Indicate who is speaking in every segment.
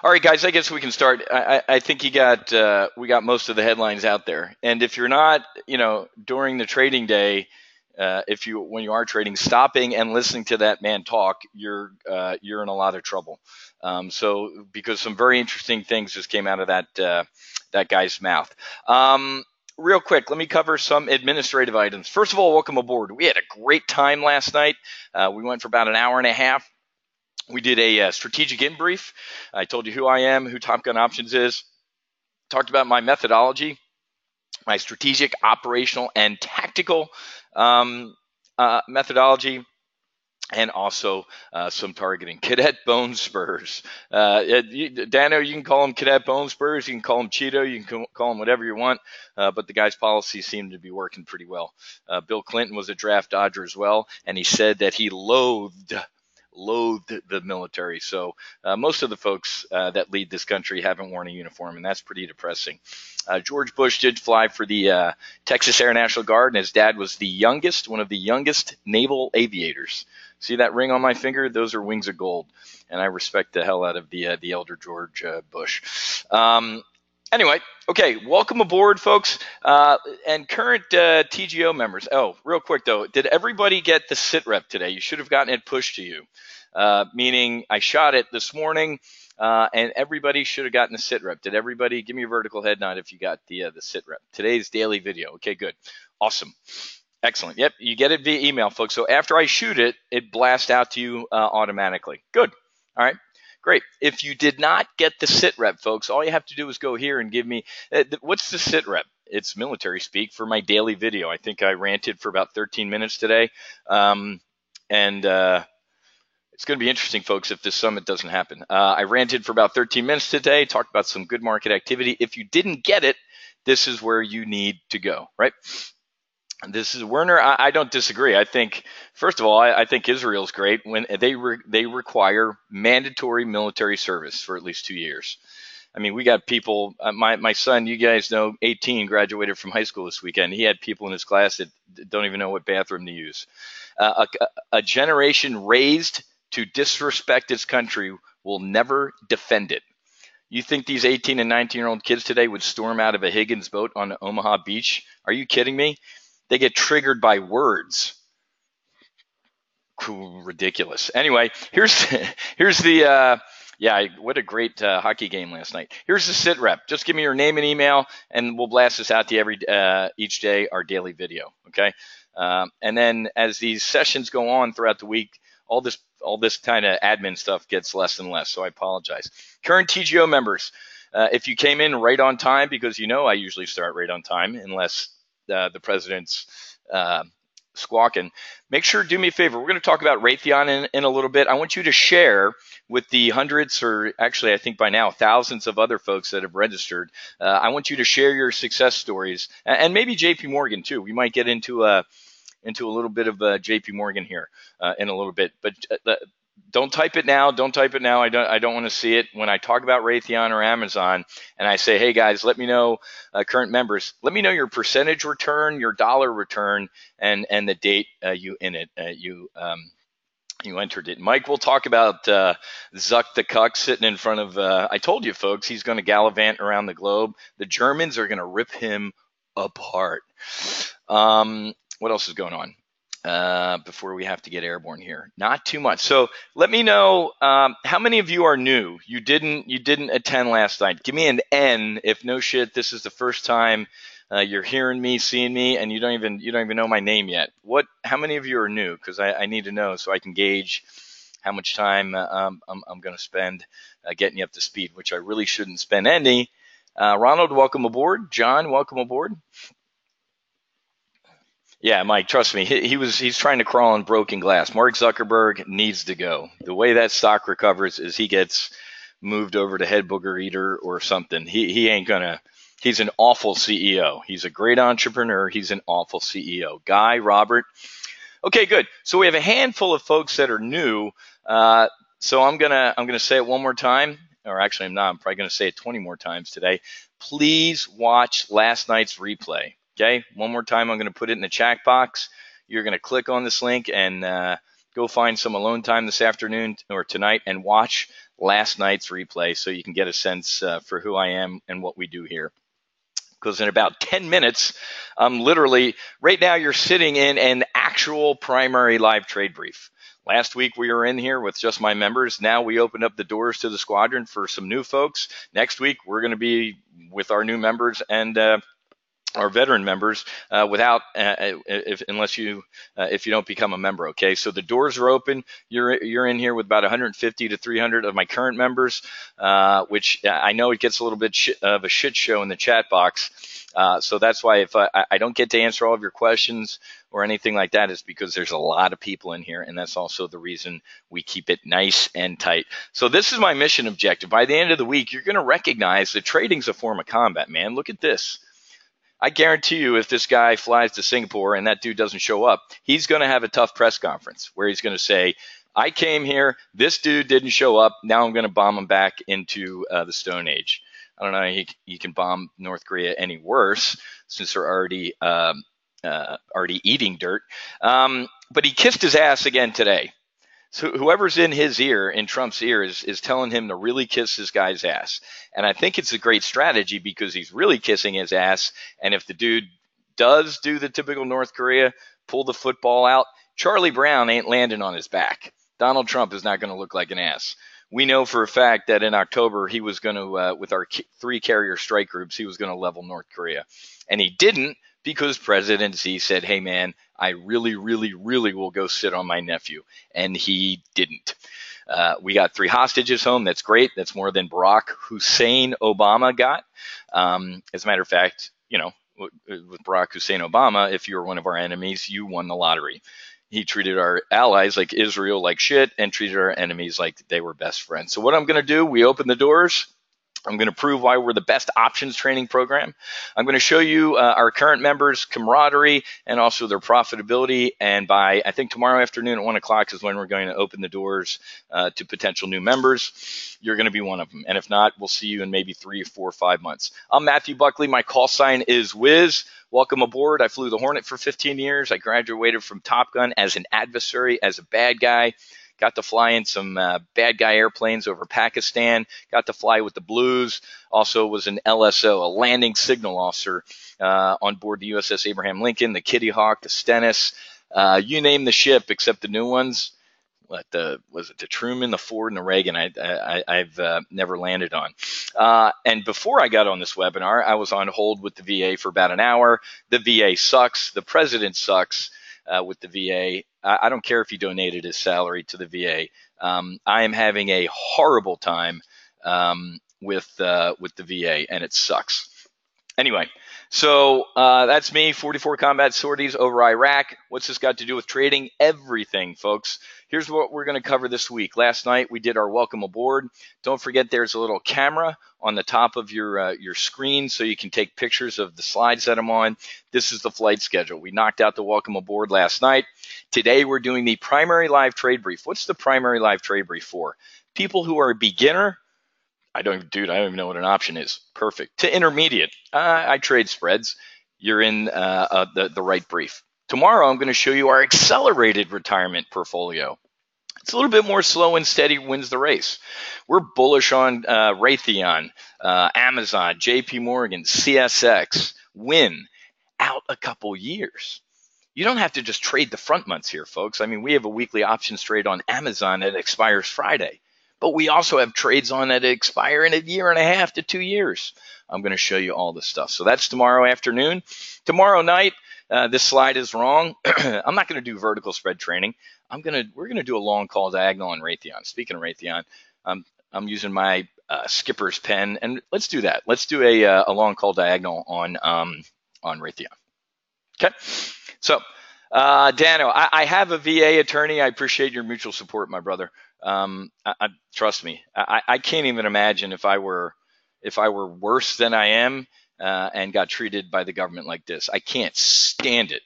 Speaker 1: All right, guys, I guess we can start. I think we got most of the headlines out there. And if you're not, during the trading day, when you are trading, stopping and listening to that man talk, you're in a lot of trouble. Because some very interesting things just came out of that guy's mouth. Real quick, let me cover some administrative items. First of all, welcome aboard. We had a great time last night. We went for about an hour and a half. We did a strategic in brief. I told you who I am, who Top Gun Options is. Talked about my methodology, my strategic, operational, and tactical methodology, and also some targeting. Cadet Bone Spurs. Dano, you can call him Cadet Bone Spurs. You can call him Cheeto. You can call him whatever you want. But the guy's policies seem to be working pretty well. Bill Clinton was a draft dodger as well, and he said that he loathed the military. So most of the folks that lead this country haven't worn a uniform, and that's pretty depressing. George Bush did fly for the Texas Air National Guard, and his dad was one of the youngest naval aviators. See that ring on my finger? Those are wings of gold, and I respect the hell out of the elder George Bush. Anyway, okay, welcome aboard, folks, and current TGO members. Oh, real quick, though, did everybody get the sit rep today? You should have gotten it pushed to you, meaning I shot it this morning, and everybody should have gotten the sit rep. Did everybody? Give me a vertical head nod if you got the sit rep. Today's daily video. Okay, good. Awesome. Excellent. Yep, you get it via email, folks. So after I shoot it, it blasts out to you automatically. Good. All right. Great. If you did not get the sit rep, folks, all you have to do is go here and give me what's the sit rep? It's military speak for my daily video. I think I ranted for about 13 minutes today. And it's going to be interesting, folks, if this summit doesn't happen. I ranted for about 13 minutes today, talked about some good market activity. If you didn't get it, this is where you need to go, right? This is Werner. I don't disagree. I think, first of all, I think Israel's great when they require mandatory military service for at least 2 years. I mean, we got people. My son, you guys know, 18, graduated from high school this weekend. He had people in his class that don't even know what bathroom to use. A generation raised to disrespect its country will never defend it. You think these 18 and 19-year-old kids today would storm out of a Higgins boat on Omaha Beach? Are you kidding me? They get triggered by words. Cool, ridiculous. Anyway, here's the what a great hockey game last night. Here's the sit rep. Just give me your name and email, and we'll blast this out to you each day, our daily video. Okay, and then as these sessions go on throughout the week, all this kind of admin stuff gets less and less. So I apologize. Current TGO members, if you came in right on time, because I usually start right on time unless the president's squawking. Make sure, do me a favor. We're going to talk about Raytheon in a little bit. I want you to share with the hundreds, or actually I think by now thousands of other folks that have registered. I want you to share your success stories, and maybe JP Morgan too. We might get into a little bit of JP Morgan here in a little bit, but don't type it now. Don't type it now. I don't want to see it. When I talk about Raytheon or Amazon and I say, hey guys, let me know, current members, let me know your percentage return, your dollar return, and the date you entered it. Mike, we'll talk about Zuck the Cuck sitting in front of, I told you folks, he's going to gallivant around the globe. The Germans are going to rip him apart. What else is going on? Before we have to get airborne here. Not too much. So let me know how many of you are new. You didn't attend last night. Give me an N if no shit. This is the first time you're hearing me, seeing me, and you don't even know my name yet. How many of you are new? Because I need to know so I can gauge how much time I'm going to spend getting you up to speed, which I really shouldn't spend any. Ronald, welcome aboard. John, welcome aboard. Yeah, Mike, trust me, he's trying to crawl on broken glass. Mark Zuckerberg needs to go. The way that stock recovers is he gets moved over to head booger eater or something. He ain't gonna. He's an awful CEO. He's a great entrepreneur. He's an awful CEO. Guy, Robert. Okay, good. So we have a handful of folks that are new. So I'm gonna say it one more time, or actually I'm not. I'm probably gonna say it 20 more times today. Please watch last night's replay. Okay, one more time, I'm going to put it in the chat box. You're going to click on this link and go find some alone time this afternoon or tonight and watch last night's replay so you can get a sense for who I am and what we do here. Because in about 10 minutes, literally, right now you're sitting in an actual primary live trade brief. Last week we were in here with just my members. Now we opened up the doors to the squadron for some new folks. Next week we're going to be with our new members and our veteran members if you don't become a member. Okay, so the doors are open. You're in here with about 150 to 300 of my current members, which I know it gets a little bit of a shit show in the chat box. So that's why if I don't get to answer all of your questions or anything like that, is because there's a lot of people in here, and that's also the reason we keep it nice and tight. So this is my mission objective. By the end of the week, you're going to recognize that trading's a form of combat, man. Look at this. I guarantee you if this guy flies to Singapore and that dude doesn't show up, he's going to have a tough press conference where he's going to say, I came here, this dude didn't show up, now I'm going to bomb him back into the Stone Age. I don't know how you can bomb North Korea any worse since they're already eating dirt. But he kissed his ass again today. So whoever's in his ear, in Trump's ear, is telling him to really kiss this guy's ass. And I think it's a great strategy because he's really kissing his ass. And if the dude does do the typical North Korea, pull the football out, Charlie Brown ain't landing on his back. Donald Trump is not going to look like an ass. We know for a fact that in October he was going to, with our 3 carrier strike groups, he was going to level North Korea. And he didn't because President Xi said, hey, man, I really, really, really will go sit on my nephew. And he didn't. We got 3 hostages home. That's great. That's more than Barack Hussein Obama got. As a matter of fact, you know, with Barack Hussein Obama, if you were one of our enemies, you won the lottery. He treated our allies like Israel like shit and treated our enemies like they were best friends. So what I'm going to do, we open the doors. I'm going to prove why we're the best options training program. I'm going to show you our current members' camaraderie and also their profitability. And by, I think, tomorrow afternoon at 1 o'clock is when we're going to open the doors to potential new members. You're going to be one of them. And if not, we'll see you in maybe 3 or 4 or 5 months. I'm Matthew Buckley. My call sign is Whiz. Welcome aboard. I flew the Hornet for 15 years. I graduated from Top Gun as an adversary, as a bad guy. Got to fly in some bad guy airplanes over Pakistan. Got to fly with the Blues. Also was an LSO, a landing signal officer on board the USS Abraham Lincoln, the Kitty Hawk, the Stennis. You name the ship except the new ones. Was it the Truman, the Ford, and the Reagan I've never landed on. And before I got on this webinar, I was on hold with the VA for about an hour. The VA sucks. The president sucks. With the VA. I don't care if he donated his salary to the VA. I am having a horrible time with the VA, and it sucks. Anyway, so that's me, 44 combat sorties over Iraq. What's this got to do with trading? Everything, folks. Here's what we're going to cover this week. Last night, we did our welcome aboard. Don't forget there's a little camera on the top of your screen so you can take pictures of the slides that I'm on. This is the flight schedule. We knocked out the welcome aboard last night. Today, we're doing the primary live trade brief. What's the primary live trade brief for? People who are a beginner. I don't even know what an option is. Perfect. To intermediate. I trade spreads. You're in the right brief. Tomorrow, I'm going to show you our accelerated retirement portfolio. It's a little bit more slow and steady wins the race. We're bullish on Raytheon, Amazon, JP Morgan, CSX, Win out a couple years. You don't have to just trade the front months here, folks. I mean, we have a weekly options trade on Amazon that expires Friday. But we also have trades on that expire in 1.5 to 2 years. I'm going to show you all this stuff. So that's tomorrow afternoon. Tomorrow night, this slide is wrong. I'm not going to do vertical spread training. We're going to do a long call diagonal on Raytheon. Speaking of Raytheon, I'm using my skipper's pen, and let's do that. Let's do a long call diagonal on Raytheon. Okay. So, Dano, I have a VA attorney. I appreciate your mutual support, my brother. Trust me, I can't even imagine if I were worse than I am and got treated by the government like this. I can't stand it.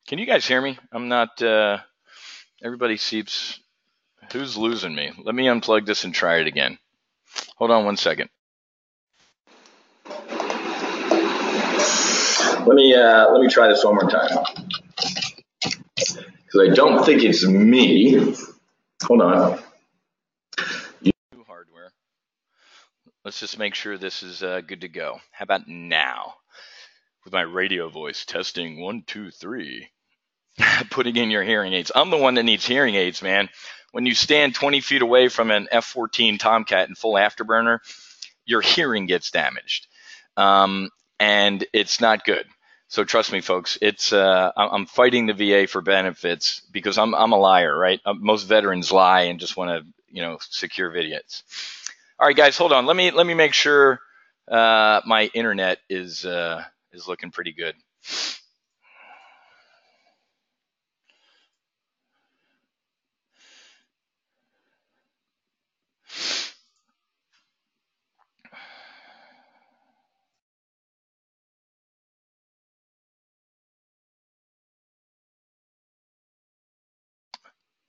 Speaker 1: Can you guys hear me? I'm not. Everybody seems. Who's losing me? Let me unplug this and try it again. Hold on 1 second. Let me try this one more time.
Speaker 2: because I don't think it's me. Hold on.
Speaker 1: Hardware. Let's just make sure this is good to go. How about now? With my radio voice, testing 1, 2, 3. Putting in your hearing aids. I'm the one that needs hearing aids, man. When you stand 20 feet away from an F-14 Tomcat in full afterburner, your hearing gets damaged, and it's not good. So trust me, folks. It's I'm fighting the VA for benefits because I'm a liar, right? Most veterans lie and just want to secure vidiots. All right, guys, hold on. Let me make sure my internet is looking pretty good.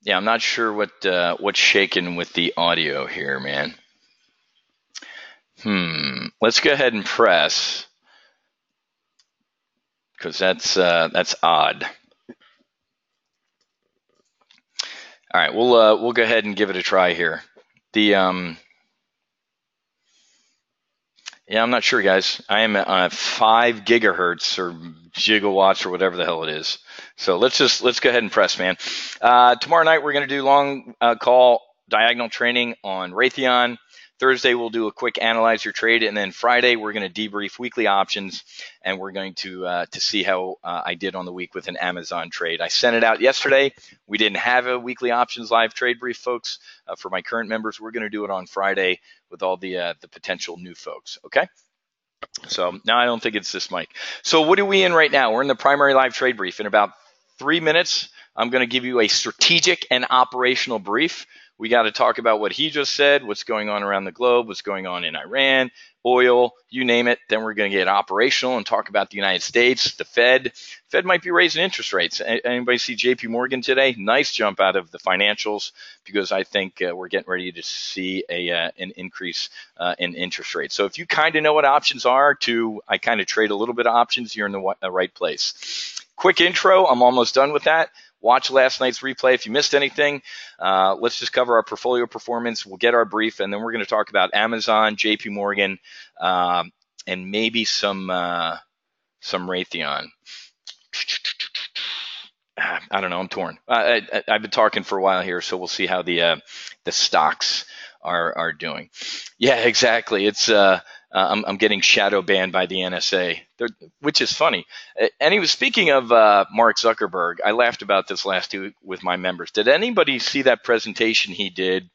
Speaker 1: Yeah, I'm not sure what's shaking with the audio here, man. Let's go ahead and press, because that's odd. All right, we'll go ahead and give it a try here. Yeah, I'm not sure, guys. I am at 5 gigahertz or gigawatts or whatever the hell it is. So let's go ahead and press, man. Tomorrow night we're going to do long call diagonal training on Raytheon. Thursday we'll do a quick analyze your trade, and then Friday we're going to debrief weekly options, and we're going to see how I did on the week with an Amazon trade. I sent it out yesterday. We didn't have a weekly options live trade brief, folks. For my current members, we're going to do it on Friday with all the potential new folks. Okay. So now I don't think it's this mic. So what are we in right now? We're in the primary live trade brief. In about 3 minutes, I'm going to give you a strategic and operational brief. We got to talk about what he just said, what's going on around the globe, what's going on in Iran, oil, you name it. Then we're going to get operational and talk about the United States, the Fed. Fed might be raising interest rates. Anybody see JP today? Nice jump out of the financials, because I think we're getting ready to see an increase in interest rates. So if you kind of know what options are, I kind of trade a little bit of options, you're in the right place. Quick intro. I'm almost done with that. Watch last night's replay if you missed anything. Let's just cover our portfolio performance. We'll get our brief, and then we're going to talk about Amazon, JP and maybe some Raytheon. I don't know. I'm torn. I've been talking for a while here, so we'll see how the stocks are doing. Yeah, exactly. It's I'm getting shadow banned by the NSA, which is funny. And he was speaking of Mark Zuckerberg. I laughed about this last week with my members. Did anybody see that presentation he did?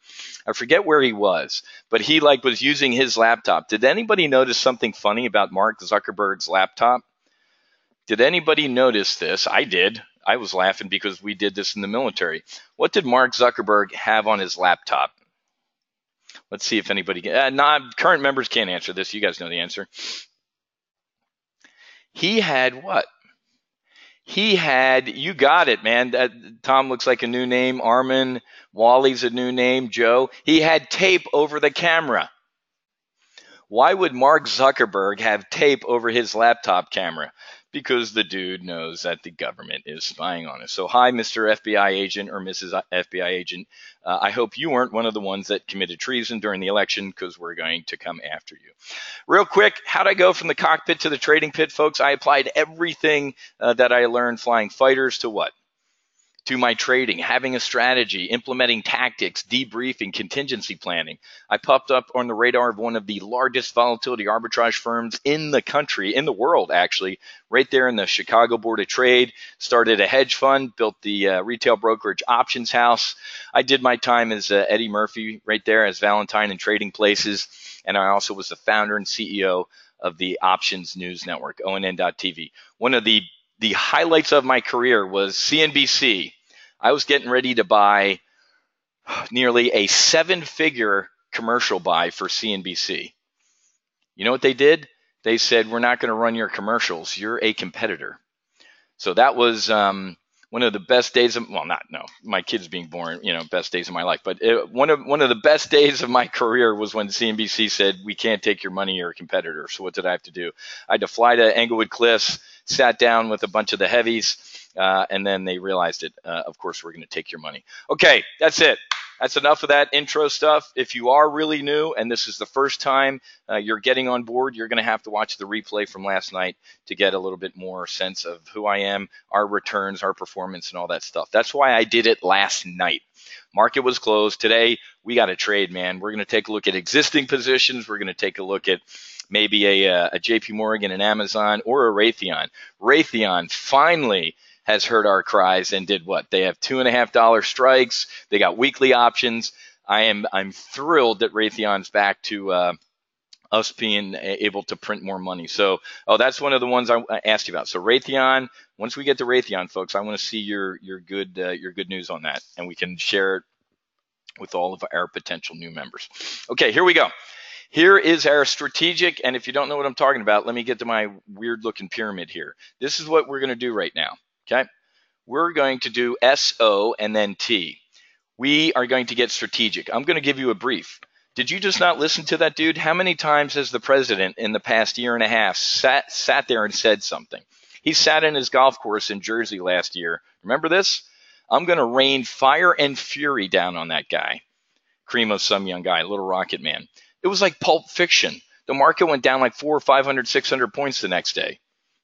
Speaker 1: I forget where he was, but he was using his laptop. Did anybody notice something funny about Mark Zuckerberg's laptop? Did anybody notice this? I did. I was laughing because we did this in the military. What did Mark Zuckerberg have on his laptop? Let's see if anybody current members can't answer this. You guys know the answer. He had what? He had, you got it, man. Tom looks like a new name. Armin, Wally's a new name. Joe. He had tape over the camera. Why would Mark Zuckerberg have tape over his laptop camera? Because the dude knows that the government is spying on us. So hi, Mr. FBI agent or Mrs. FBI agent. I hope you weren't one of the ones that committed treason during the election, because we're going to come after you. Real quick, how'd I go from the cockpit to the trading pit, folks? I applied everything that I learned flying fighters to what? To my trading, having a strategy, implementing tactics, debriefing, contingency planning. I popped up on the radar of one of the largest volatility arbitrage firms in the country, in the world, actually, right there in the Chicago Board of Trade. Started a hedge fund, built the retail brokerage options house. I did my time as Eddie Murphy right there as Valentine in Trading Places. And I also was the founder and CEO of the Options News Network, ONN.TV. One of the highlights of my career was CNBC. I was getting ready to buy nearly a 7-figure commercial buy for CNBC. You know what they did? They said, we're not going to run your commercials. You're a competitor. So that was one one of the best days of, well, not, no, my kids being born, best days of my life, but one of the best days of my career was when CNBC said, we can't take your money, you're a competitor. So what did I have to do? I had to fly to Englewood Cliffs, sat down with a bunch of the heavies, and then they realized it. Of course, we're going to take your money. Okay, that's it. That's enough of that intro stuff. If you are really new and this is the first time you're getting on board, you're going to have to watch the replay from last night to get a little bit more sense of who I am, our returns, our performance, and all that stuff. That's why I did it last night. Market was closed. Today, we got to trade, man. We're going to take a look at existing positions. We're going to take a look at maybe a JP Morgan, an Amazon, or a Raytheon. Raytheon finally has heard our cries and did what? They have $2.50 strikes. They got weekly options. I'm thrilled that Raytheon's back to us being able to print more money. So, that's one of the ones I asked you about. So Raytheon, once we get to Raytheon, folks, I want to see your good news on that, and we can share it with all of our potential new members. Okay, here we go. Here is our strategic, and if you don't know what I'm talking about, let me get to my weird looking pyramid here. This is what we're going to do right now. Okay, we're going to do SO and then T. We are going to get strategic. I'm going to give you a brief. Did you just not listen to that dude? How many times has the president in the past year and a half sat there and said something? He sat in his golf course in Jersey last year. Remember this? I'm going to rain fire and fury down on that guy. Cream of some young guy, little rocket man. It was like Pulp Fiction. The market went down like 400, 500, 600 points the next day.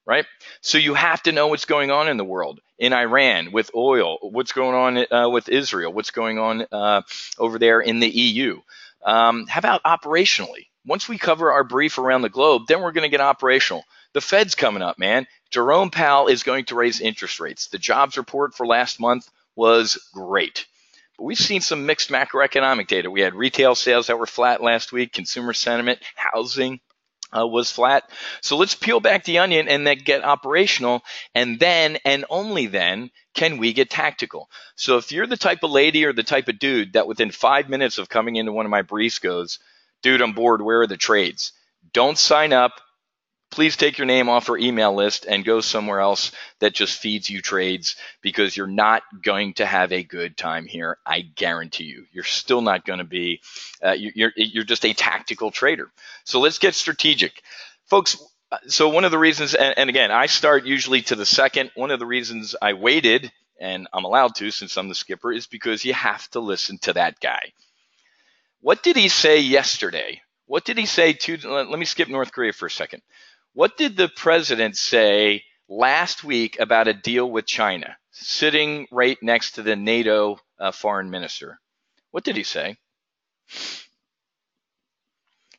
Speaker 1: Right? So you have to know what's going on in the world, in Iran, with oil, what's going on with Israel, what's going on over there in the EU. How about operationally? Once we cover our brief around the globe, then we're going to get operational. The Fed's coming up, man. Jerome Powell is going to raise interest rates. The jobs report for last month was great. But we've seen some mixed macroeconomic data. We had retail sales that were flat last week, consumer sentiment, housing was flat. So let's peel back the onion and then get operational, and then and only then can we get tactical. So if you're the type of lady or the type of dude that within 5 minutes of coming into one of my briefs goes, dude, I'm bored, where are the trades? Don't sign up. Please take your name off our email list and go somewhere else that just feeds you trades, because you're not going to have a good time here. I guarantee you. You're still not going to be, you're just a tactical trader. So let's get strategic. Folks, so one of the reasons, and again, I start usually to the second. One of the reasons I waited, and I'm allowed to since I'm the skipper, is because you have to listen to that guy. What did he say yesterday? What did he say let me skip North Korea for a second. What did the president say last week about a deal with China, sitting right next to the NATO foreign minister? What did he say?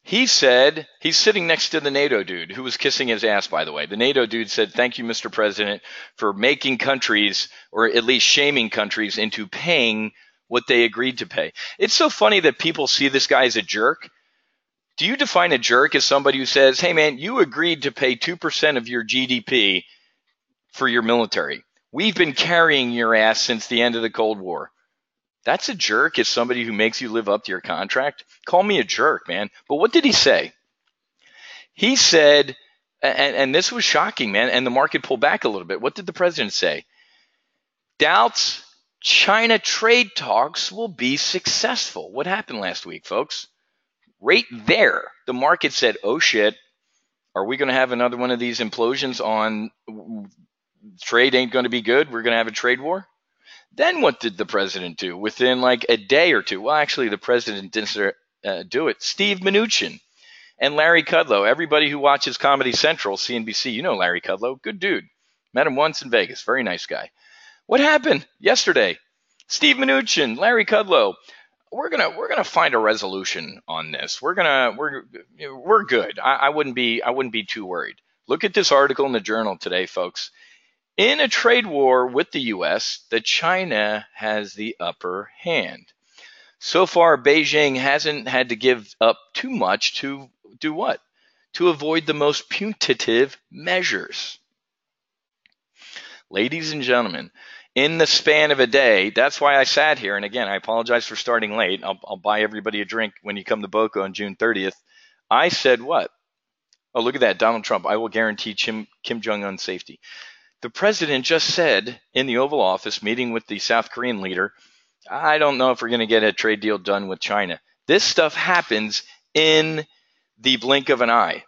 Speaker 1: He said, he's sitting next to the NATO dude who was kissing his ass, by the way. The NATO dude said, thank you, Mr. President, for making countries, or at least shaming countries, into paying what they agreed to pay. It's so funny that people see this guy as a jerk. Do you define a jerk as somebody who says, hey, man, you agreed to pay 2% of your GDP for your military? We've been carrying your ass since the end of the Cold War. That's a jerk, as somebody who makes you live up to your contract? Call me a jerk, man. But what did he say? He said, and this was shocking, man, and the market pulled back a little bit. What did the president say? Doubts China trade talks will be successful. What happened last week, folks? Right there, the market said, oh shit, are we going to have another one of these implosions on trade ain't going to be good? We're going to have a trade war? Then what did the president do within like a day or two? Well, actually, the president didn't do it. Steve Mnuchin and Larry Kudlow. Everybody who watches Comedy Central, CNBC, you know Larry Kudlow. Good dude. Met him once in Vegas. Very nice guy. What happened yesterday? Steve Mnuchin, Larry Kudlow. We're gonna find a resolution on this. We're good. I wouldn't be too worried. Look at this article in the Journal today, folks. In a trade war with the U.S., that China has the upper hand. So far, Beijing hasn't had to give up too much to do what? To avoid the most punitive measures. Ladies and gentlemen, in the span of a day, that's why I sat here. And again, I apologize for starting late. I'll buy everybody a drink when you come to Boca on June 30th. I said what? Oh, look at that, Donald Trump. I will guarantee Kim Jong-un's safety. The president just said in the Oval Office meeting with the South Korean leader, I don't know if we're going to get a trade deal done with China. This stuff happens in the blink of an eye.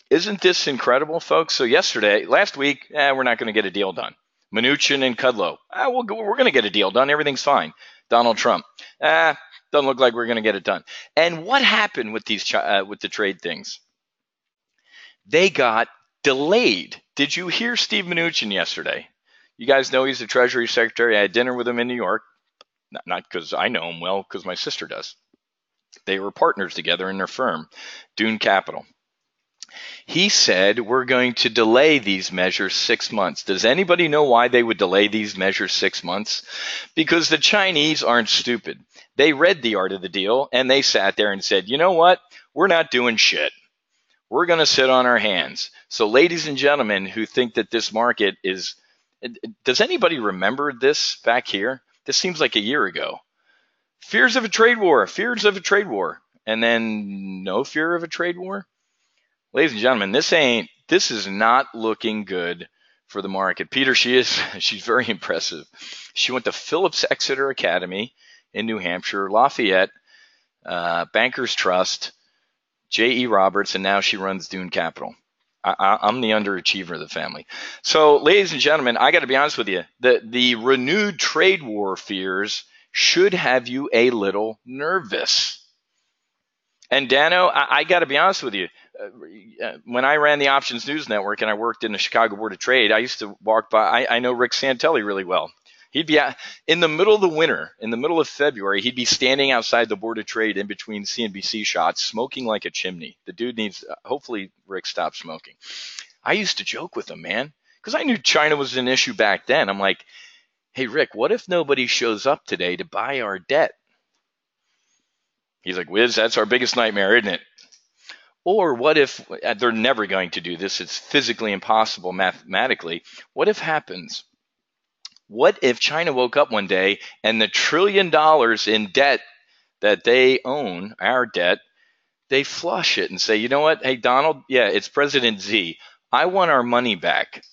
Speaker 1: Isn't this incredible, folks? So last week, we're not going to get a deal done. Mnuchin and Kudlow, we're going to get a deal done. Everything's fine. Donald Trump, doesn't look like we're going to get it done. And what happened with these with the trade things? They got delayed. Did you hear Steve Mnuchin yesterday? You guys know he's the Treasury Secretary. I had dinner with him in New York. Not because I know him well, because my sister does. They were partners together in their firm, Dune Capital. He said, we're going to delay these measures 6 months. Does anybody know why they would delay these measures 6 months? Because the Chinese aren't stupid. They read the art of the deal, and they sat there and said, you know what? We're not doing shit. We're going to sit on our hands. So ladies and gentlemen who think that this market is, does anybody remember this back here? This seems like a year ago. Fears of a trade war, fears of a trade war, and then no fear of a trade war. Ladies and gentlemen, this is not looking good for the market. Peter, she's very impressive. She went to Phillips Exeter Academy in New Hampshire, Lafayette, Bankers Trust, J.E. Roberts, and now she runs Dune Capital. I'm the underachiever of the family. So, ladies and gentlemen, I got to be honest with you. The renewed trade war fears should have you a little nervous. And Dano, I got to be honest with you. When I ran the Options News Network and I worked in the Chicago Board of Trade, I used to walk by. I know Rick Santelli really well. He'd be in the middle of the winter, in the middle of February, he'd be standing outside the Board of Trade in between CNBC shots, smoking like a chimney. The dude needs, hopefully Rick stopped smoking. I used to joke with him, man, because I knew China was an issue back then. I'm like, hey, Rick, what if nobody shows up today to buy our debt? He's like, Wiz, that's our biggest nightmare, isn't it? Or what if they're never going to do this? It's physically impossible mathematically. What if happens? What if China woke up one day and the $1 trillion in debt that they own, our debt, they flush it and say, you know what? Hey, Donald, yeah, it's President Z. I want our money back.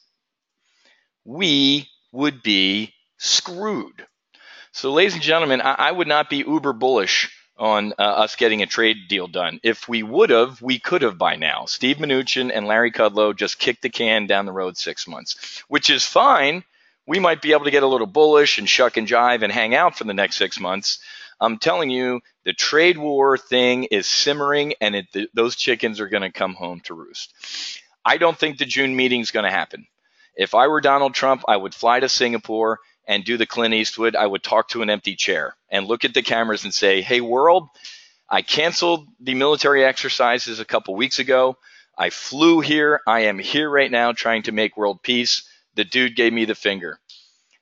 Speaker 1: We would be screwed. So, ladies and gentlemen, I would not be uber bullish on us getting a trade deal done. If we would have, we could have by now. Steve Mnuchin and Larry Kudlow just kicked the can down the road 6 months, which is fine. We might be able to get a little bullish and shuck and jive and hang out for the next 6 months. I'm telling you, the trade war thing is simmering, and those chickens are going to come home to roost. I don't think the June meeting is going to happen. If I were Donald Trump, I would fly to Singapore and do the Clint Eastwood. I would talk to an empty chair and look at the cameras and say, hey, world, I canceled the military exercises a couple weeks ago. I flew here. I am here right now trying to make world peace. The dude gave me the finger.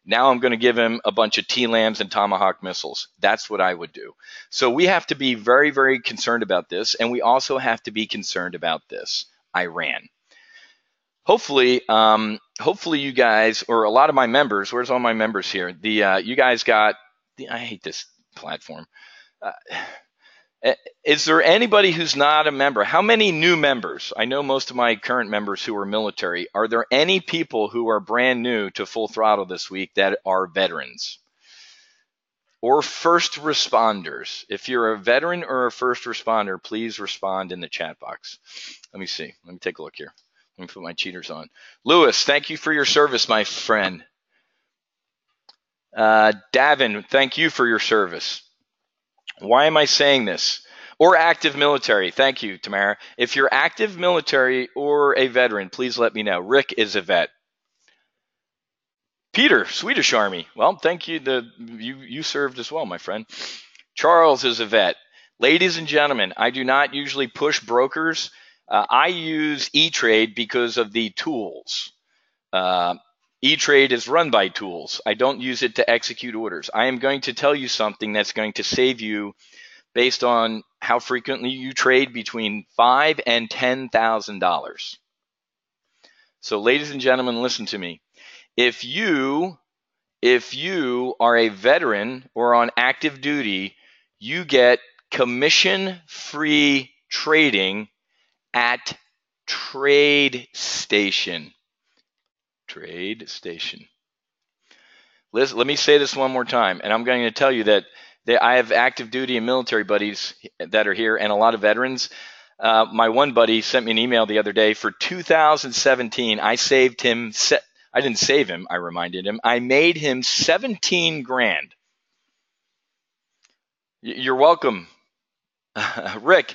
Speaker 1: Now I'm going to give him a bunch of T-LAMs and Tomahawk missiles. That's what I would do. So we have to be very, very concerned about this. And we also have to be concerned about this, Iran. Hopefully you guys, or a lot of my members, where's all my members here? You guys got, I hate this platform. Is there anybody who's not a member? How many new members? I know most of my current members who are military. Are there any people who are brand new to Full Throttle this week that are veterans or first responders? If you're a veteran or a first responder, please respond in the chat box. Let me see. Let me take a look here. Let me put my cheaters on. Lewis, thank you for your service, my friend. Davin, thank you for your service. Why am I saying this? Or active military. Thank you, Tamara. If you're active military or a veteran, please let me know. Rick is a vet. Peter, Swedish Army. Well, thank you. You served as well, my friend. Charles is a vet. Ladies and gentlemen, I do not usually push brokers. I use E-Trade because of the tools. E-Trade is run by tools. I don't use it to execute orders. I am going to tell you something that's going to save you based on how frequently you trade between $5,000 and $10,000. So, ladies and gentlemen, listen to me. If you are a veteran or on active duty, you get commission-free trading at TradeStation. Trade station. Let me say this one more time, and I'm going to tell you that I have active duty and military buddies that are here and a lot of veterans. My one buddy sent me an email the other day for 2017. I saved him. I didn't save him. I reminded him. I made him 17 grand. You're welcome, Rick.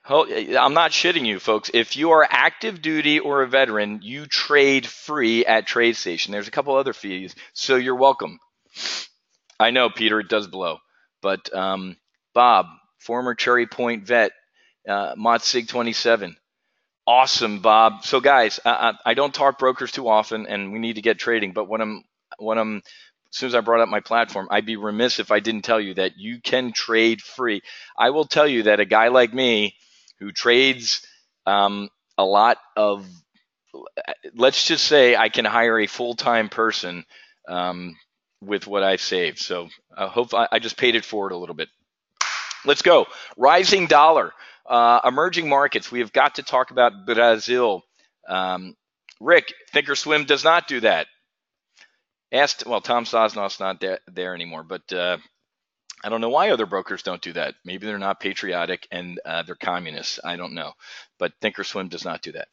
Speaker 1: I'm not shitting you, folks. If you are active duty or a veteran, you trade free at Trade Station. There's a couple other fees, so you're welcome. I know, Peter, it does blow. But Bob, former Cherry Point vet, Motsig 27. Awesome, Bob. So, guys, I don't talk brokers too often, and we need to get trading. But as soon as I brought up my platform, I'd be remiss if I didn't tell you that you can trade free. I will tell you that a guy like me who trades a lot of, let's just say I can hire a full-time person with what I've saved. So I hope I just paid it forward a little bit. Let's go. Rising dollar, emerging markets. We have got to talk about Brazil. Rick, Thinkorswim does not do that. Tom Sosnoff's not there anymore, but I don't know why other brokers don't do that. Maybe they're not patriotic and they're communists. I don't know, but Thinkorswim does not do that.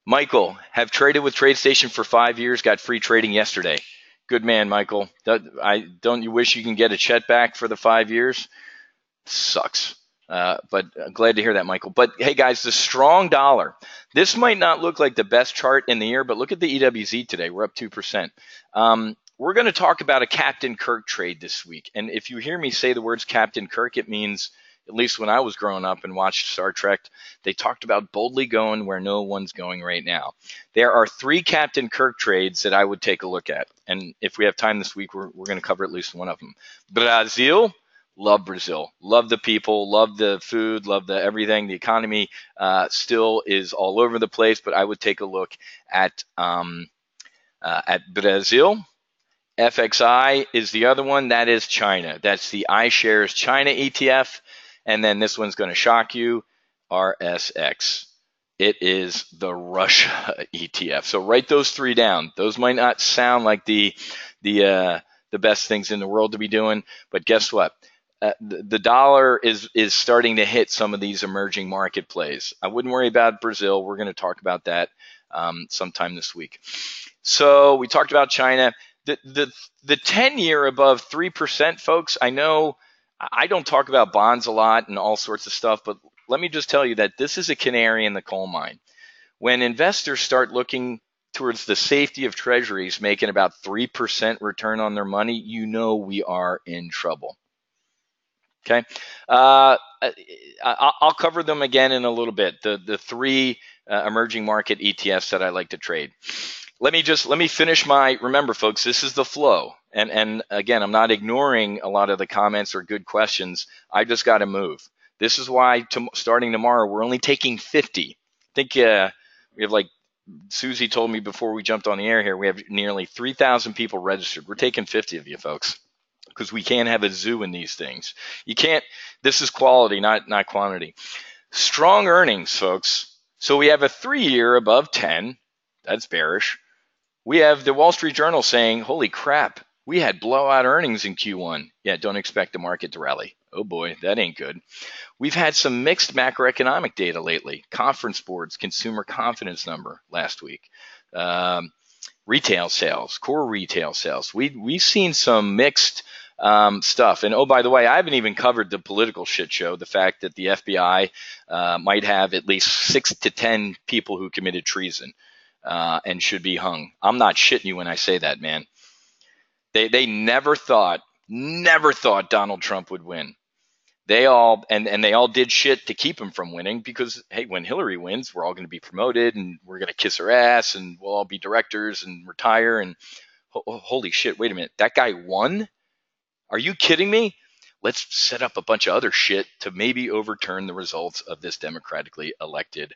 Speaker 1: Michael, have traded with TradeStation for 5 years, got free trading yesterday. Good man, Michael. Don't you wish you can get a check back for the 5 years? Sucks. But glad to hear that, Michael. But hey, guys, the strong dollar. This might not look like the best chart in the year, but look at the EWZ today. We're up 2%. We're going to talk about a Captain Kirk trade this week. And if you hear me say the words Captain Kirk, it means, at least when I was growing up and watched Star Trek, they talked about boldly going where no one's going right now. There are 3 Captain Kirk trades that I would take a look at. And if we have time this week, we're going to cover at least one of them. Brazil. Love Brazil. Love the people. Love the food. Love the everything. The economy still is all over the place, but I would take a look at Brazil. FXI is the other one. That is China. That's the iShares China ETF. And then this one's going to shock you, RSX. It is the Russia ETF. So write those 3 down. Those might not sound like the best things in the world to be doing, but guess what? The dollar is starting to hit some of these emerging market plays. I wouldn't worry about Brazil. We're going to talk about that sometime this week. So we talked about China. The 10-year above 3%, folks. I know I don't talk about bonds a lot and all sorts of stuff, but let me just tell you that this is a canary in the coal mine. When investors start looking towards the safety of treasuries making about 3% return on their money, you know we are in trouble. Okay, I'll cover them again in a little bit. The 3 emerging market ETFs that I like to trade. Let me finish remember, folks, this is the flow. And again, I'm not ignoring a lot of the comments or good questions. I just got to move. This is why starting tomorrow, we're only taking 50. I think we have, like Susie told me before we jumped on the air here, we have nearly 3,000 people registered. We're taking 50 of you, folks, because we can't have a zoo in these things. You can't. This is quality, not quantity. Strong earnings, folks. So we have a 3-year above 10. That's bearish. We have the Wall Street Journal saying, holy crap, we had blowout earnings in Q1. Yeah, don't expect the market to rally. Oh boy, that ain't good. We've had some mixed macroeconomic data lately. Conference boards, consumer confidence number last week. Retail sales, core retail sales. We've seen some mixed stuff. And oh, by the way, I haven't even covered the political shit show. The fact that the FBI might have at least 6 to 10 people who committed treason. And should be hung. I'm not shitting you when I say that, man. They never thought Donald Trump would win. They all did shit to keep him from winning because, hey, when Hillary wins, we're all going to be promoted and we're going to kiss her ass and we'll all be directors and retire. And holy shit, wait a minute, that guy won? Are you kidding me? Let's set up a bunch of other shit to maybe overturn the results of this democratically elected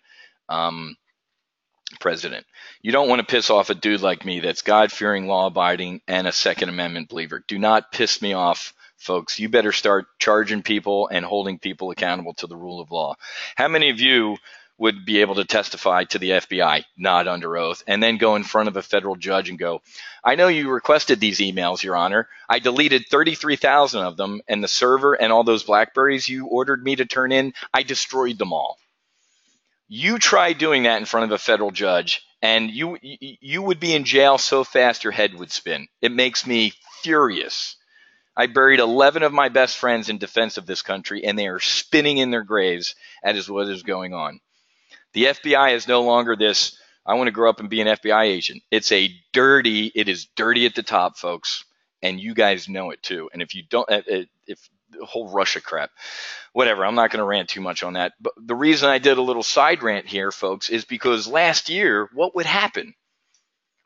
Speaker 1: president. You don't want to piss off a dude like me that's God-fearing, law-abiding, and a Second Amendment believer. Do not piss me off, folks. You better start charging people and holding people accountable to the rule of law. How many of you would be able to testify to the FBI, not under oath, and then go in front of a federal judge and go, I know you requested these emails, Your Honor. I deleted 33,000 of them, and the server and all those BlackBerries you ordered me to turn in, I destroyed them all. You try doing that in front of a federal judge, and you would be in jail so fast your head would spin. It makes me furious. I buried 11 of my best friends in defense of this country, and they are spinning in their graves as what is going on. The FBI is no longer this, I want to grow up and be an FBI agent. It is dirty at the top, folks, and you guys know it too. And if you don't, if the whole Russia crap, whatever, I'm not going to rant too much on that. But the reason I did a little side rant here, folks, is because last year, what would happen?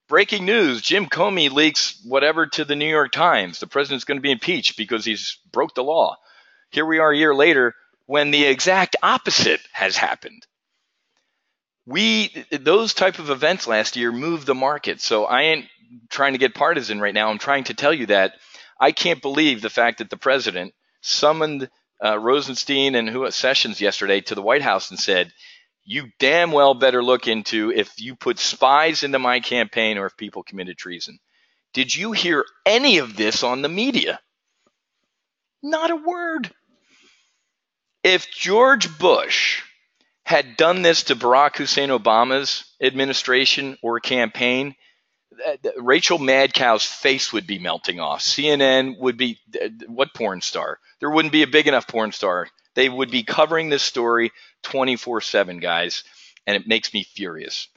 Speaker 1: Breaking news, Jim Comey leaks whatever to the New York Times. The president's going to be impeached because he's broke the law. Here we are a year later when the exact opposite has happened. Those type of events last year moved the market. So I ain't trying to get partisan right now. I'm trying to tell you that I can't believe the fact that the president summoned Rosenstein and Sessions yesterday to the White House and said, you damn well better look into if you put spies into my campaign or if people committed treason. Did you hear any of this on the media? Not a word. If George Bush had done this to Barack Hussein Obama's administration or campaign, Rachel Madcow's face would be melting off. CNN would be, what porn star? There wouldn't be a big enough porn star. They would be covering this story 24/7, guys, and it makes me furious.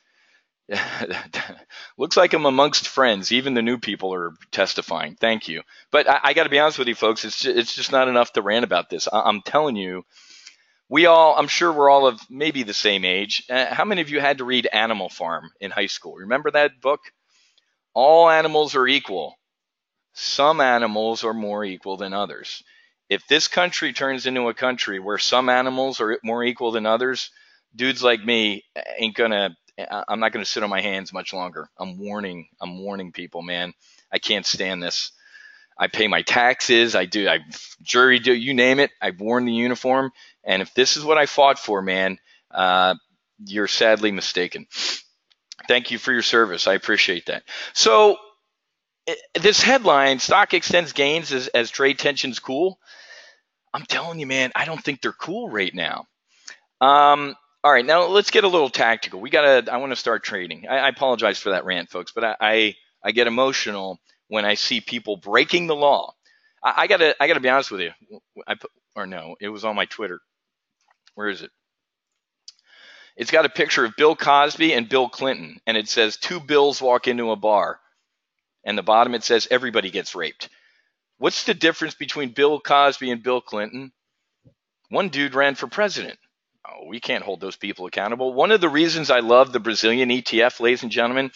Speaker 1: Looks like I'm amongst friends. Even the new people are testifying. Thank you. But I got to be honest with you, folks. It's just not enough to rant about this. I'm telling you, I'm sure we're all of maybe the same age. How many of you had to read Animal Farm in high school? Remember that book? All animals are equal. Some animals are more equal than others. If this country turns into a country where some animals are more equal than others, dudes like me I'm not gonna sit on my hands much longer. I'm warning people, man. I can't stand this. I pay my taxes. I jury do, you name it. I've worn the uniform. And if this is what I fought for, man, you're sadly mistaken. Thank you for your service. I appreciate that. So this headline, stock extends gains as trade tensions cool. I'm telling you, man, I don't think they're cool right now. All right, now let's get a little tactical. I want to start trading. I apologize for that rant, folks, but I get emotional when I see people breaking the law. I gotta be honest with you. It was on my Twitter. Where is it? It's got a picture of Bill Cosby and Bill Clinton, and it says two Bills walk into a bar. And the bottom it says everybody gets raped. What's the difference between Bill Cosby and Bill Clinton? One dude ran for president. Oh, we can't hold those people accountable. One of the reasons I love the Brazilian ETF, ladies and gentlemen,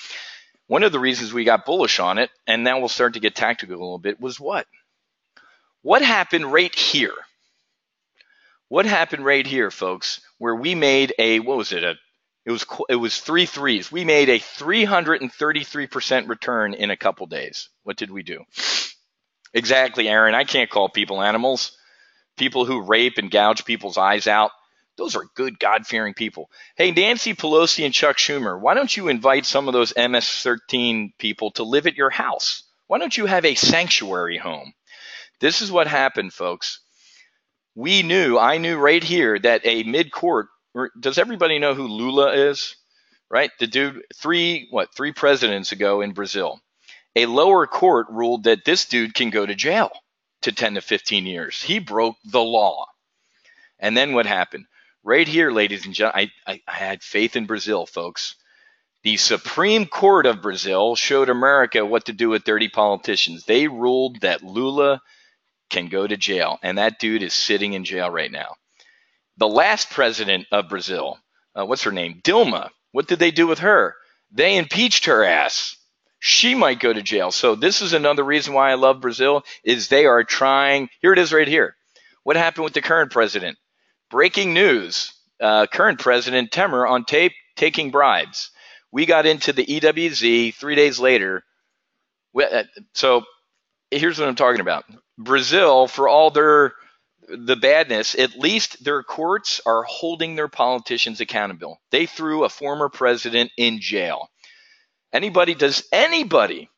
Speaker 1: one of the reasons we got bullish on it, and now we'll start to get tactical a little bit, was what? What happened right here? What happened right here, folks, where we made it was three threes. We made a 333% return in a couple days. What did we do? Exactly, Aaron. I can't call people animals. People who rape and gouge people's eyes out, those are good, God-fearing people. Hey, Nancy Pelosi and Chuck Schumer, why don't you invite some of those MS-13 people to live at your house? Why don't you have a sanctuary home? This is what happened, folks. I knew right here that a mid-court, does everybody know who Lula is? Right? The dude, three presidents ago in Brazil, a lower court ruled that this dude can go to jail to 10 to 15 years. He broke the law. And then what happened? Right here, ladies and gentlemen, I had faith in Brazil, folks. The Supreme Court of Brazil showed America what to do with dirty politicians. They ruled that Lula can go to jail, and that dude is sitting in jail right now. The last president of Brazil, what's her name? Dilma. What did they do with her? They impeached her ass. She might go to jail. So this is another reason why I love Brazil, is they are trying. Here it is right here. What happened with the current president? Breaking news. Current president Temer on tape taking bribes. We got into the EWZ 3 days later. So here's what I'm talking about. Brazil, for all their the badness, at least their courts are holding their politicians accountable. They threw a former president in jail. Does anybody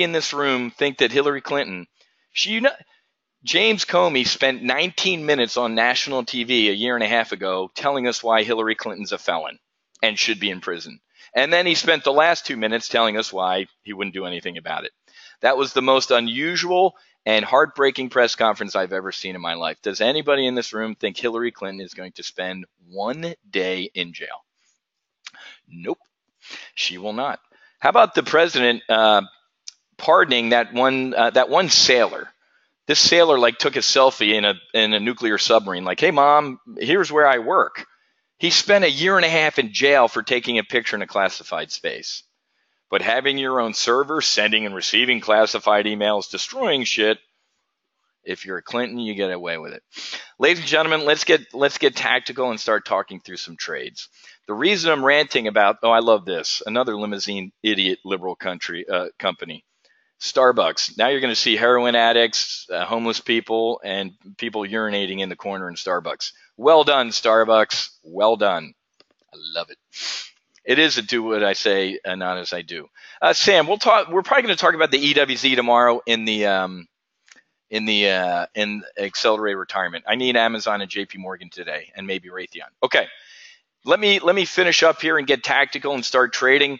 Speaker 1: in this room think that Hillary Clinton, James Comey spent 19 minutes on national TV a year and a half ago telling us why Hillary Clinton's a felon and should be in prison. And then he spent the last 2 minutes telling us why he wouldn't do anything about it. That was the most unusual and heartbreaking press conference I've ever seen in my life. Does anybody in this room think Hillary Clinton is going to spend 1 day in jail? Nope, she will not. How about the president pardoning that one sailor? This sailor took a selfie in a nuclear submarine, like, hey mom, here's where I work. He spent a year and a half in jail for taking a picture in a classified space. But having your own server, sending and receiving classified emails, destroying shit, if you're a Clinton, you get away with it. Ladies and gentlemen, let's get tactical and start talking through some trades. The reason I'm ranting about, I love this, another limousine idiot liberal company, Starbucks. Now you're going to see heroin addicts, homeless people, and people urinating in the corner in Starbucks. Well done, Starbucks. Well done. I love it. It is a do what I say and not as I do. Sam, we're probably going to talk about the EWZ tomorrow in accelerated retirement. I need Amazon and JP Morgan today, and maybe Raytheon. Okay, let me finish up here and get tactical and start trading.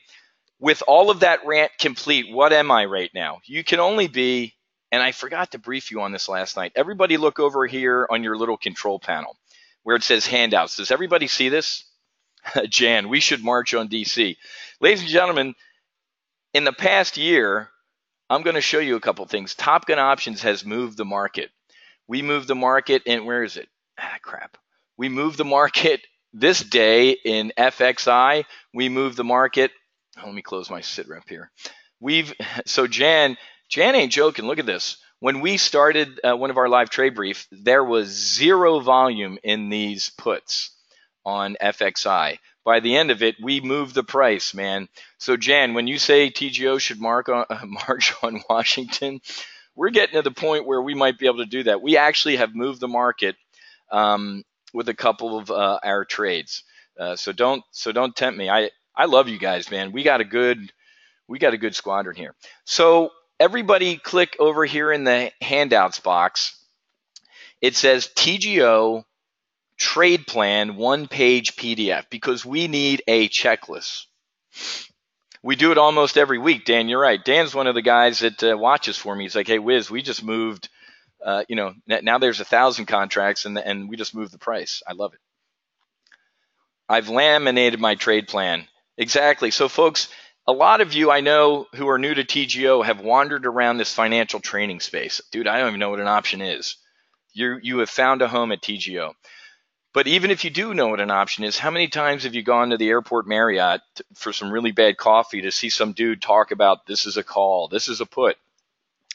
Speaker 1: With all of that rant complete, what am I right now? You can only be, and I forgot to brief you on this last night. Everybody look over here on your little control panel where it says handouts. Does everybody see this? Jan, we should march on DC. Ladies and gentlemen, in the past year, I'm going to show you a couple things. Top Gun Options has moved the market. We moved the market, and where is it? Crap. We moved the market this day in FXI. We moved the market. Let me close my sit rep here. So Jan ain't joking. Look at this. When we started one of our live trade briefs, there was zero volume in these puts on FXI. By the end of it, we moved the price, man. So Jan, when you say TGO should march on Washington, we're getting to the point where we might be able to do that. We actually have moved the market with a couple of our trades. So don't tempt me. I love you guys, man. We got a good squadron here. So everybody click over here in the handouts box. It says TGO trade plan 1-page PDF because we need a checklist. We do it almost every week. Dan, you're right. Dan's one of the guys that watches for me. He's like, hey, Whiz, we just moved, now there's 1,000 contracts and we just moved the price. I love it. I've laminated my trade plan. Exactly. So folks, a lot of you I know who are new to TGO have wandered around this financial training space. Dude, I don't even know what an option is. You have found a home at TGO. But even if you do know what an option is, how many times have you gone to the airport Marriott for some really bad coffee to see some dude talk about this is a call, this is a put,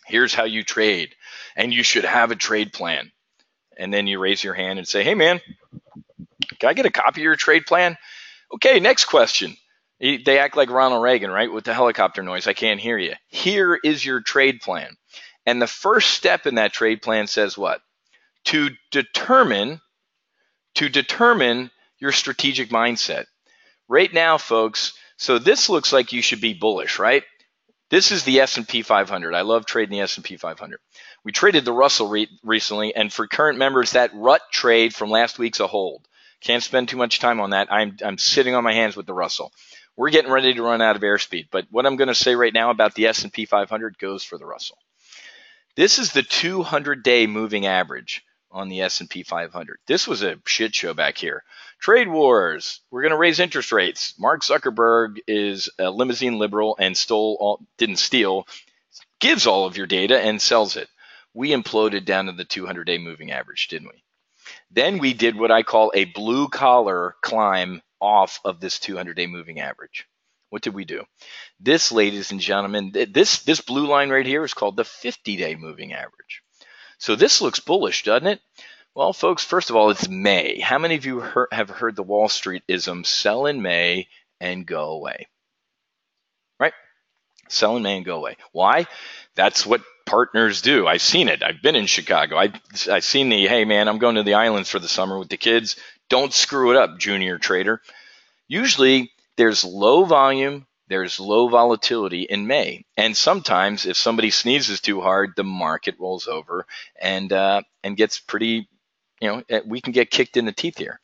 Speaker 1: here's how you trade, and you should have a trade plan. And then you raise your hand and say, hey man, can I get a copy of your trade plan? Okay, next question. They act like Ronald Reagan, right? With the helicopter noise, I can't hear you. Here is your trade plan. And the first step in that trade plan says what? To determine your strategic mindset. Right now, folks, so this looks like you should be bullish, right? This is the S&P 500. I love trading the S&P 500. We traded the Russell recently, and for current members, that rut trade from last week's a hold. Can't spend too much time on that. I'm sitting on my hands with the Russell. We're getting ready to run out of airspeed, but what I'm going to say right now about the S&P 500 goes for the Russell. This is the 200-day moving average on the S&P 500. This was a shit show back here. Trade wars. We're going to raise interest rates. Mark Zuckerberg is a limousine liberal and didn't steal, gives all of your data and sells it. We imploded down to the 200-day moving average, didn't we? Then we did what I call a blue collar climb off of this 200-day moving average. What did we do? This, ladies and gentlemen, this blue line right here is called the 50-day moving average. So this looks bullish, doesn't it? Well, folks, first of all, it's May. How many of you have heard the Wall Street-ism, sell in May and go away? Right? Sell in May and go away. Why? That's what partners do. I've seen it. I've been in Chicago. I've seen the, hey man, I'm going to the islands for the summer with the kids. Don't screw it up, junior trader. Usually there's low volume, there's low volatility in May. And sometimes if somebody sneezes too hard, the market rolls over and gets pretty, we can get kicked in the teeth here.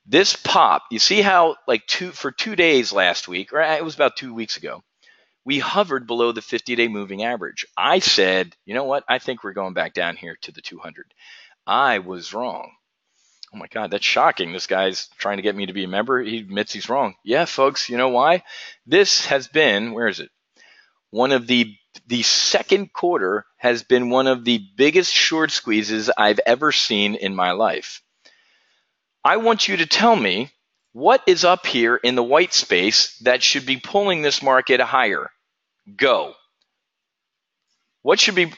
Speaker 1: This pop, you see how like for 2 days last week, or it was about 2 weeks ago, we hovered below the 50-day moving average. I said, you know what? I think we're going back down here to the 200. I was wrong. Oh my God, that's shocking. This guy's trying to get me to be a member. He admits he's wrong. Yeah, folks, you know why? This has been, where is it? One of the second quarter has been one of the biggest short squeezes I've ever seen in my life. I want you to tell me what is up here in the white space that should be pulling this market higher. Go. What should be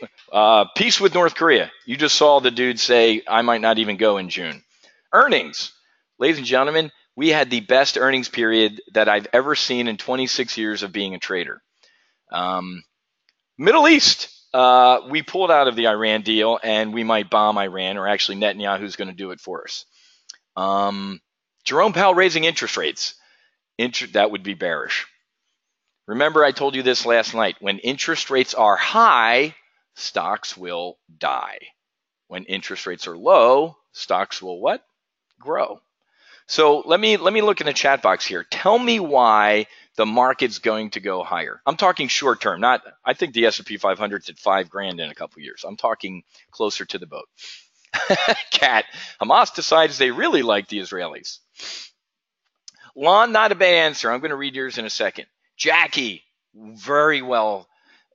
Speaker 1: peace with North Korea? You just saw the dude say, I might not even go in June. Earnings. Ladies and gentlemen, we had the best earnings period that I've ever seen in 26 years of being a trader. Middle East. We pulled out of the Iran deal, and we might bomb Iran, or actually Netanyahu's going to do it for us. Jerome Powell raising interest rates. That would be bearish. Remember, I told you this last night. When interest rates are high, stocks will die. When interest rates are low, stocks will what? Grow. So let me look in the chat box here. Tell me why the market's going to go higher. I'm talking short term, not. I think the S&P 500's at $5,000 in a couple years. I'm talking closer to the boat. Cat, Hamas decides they really like the Israelis. Lon, not a bad answer. I'm going to read yours in a second. Jackie, very well.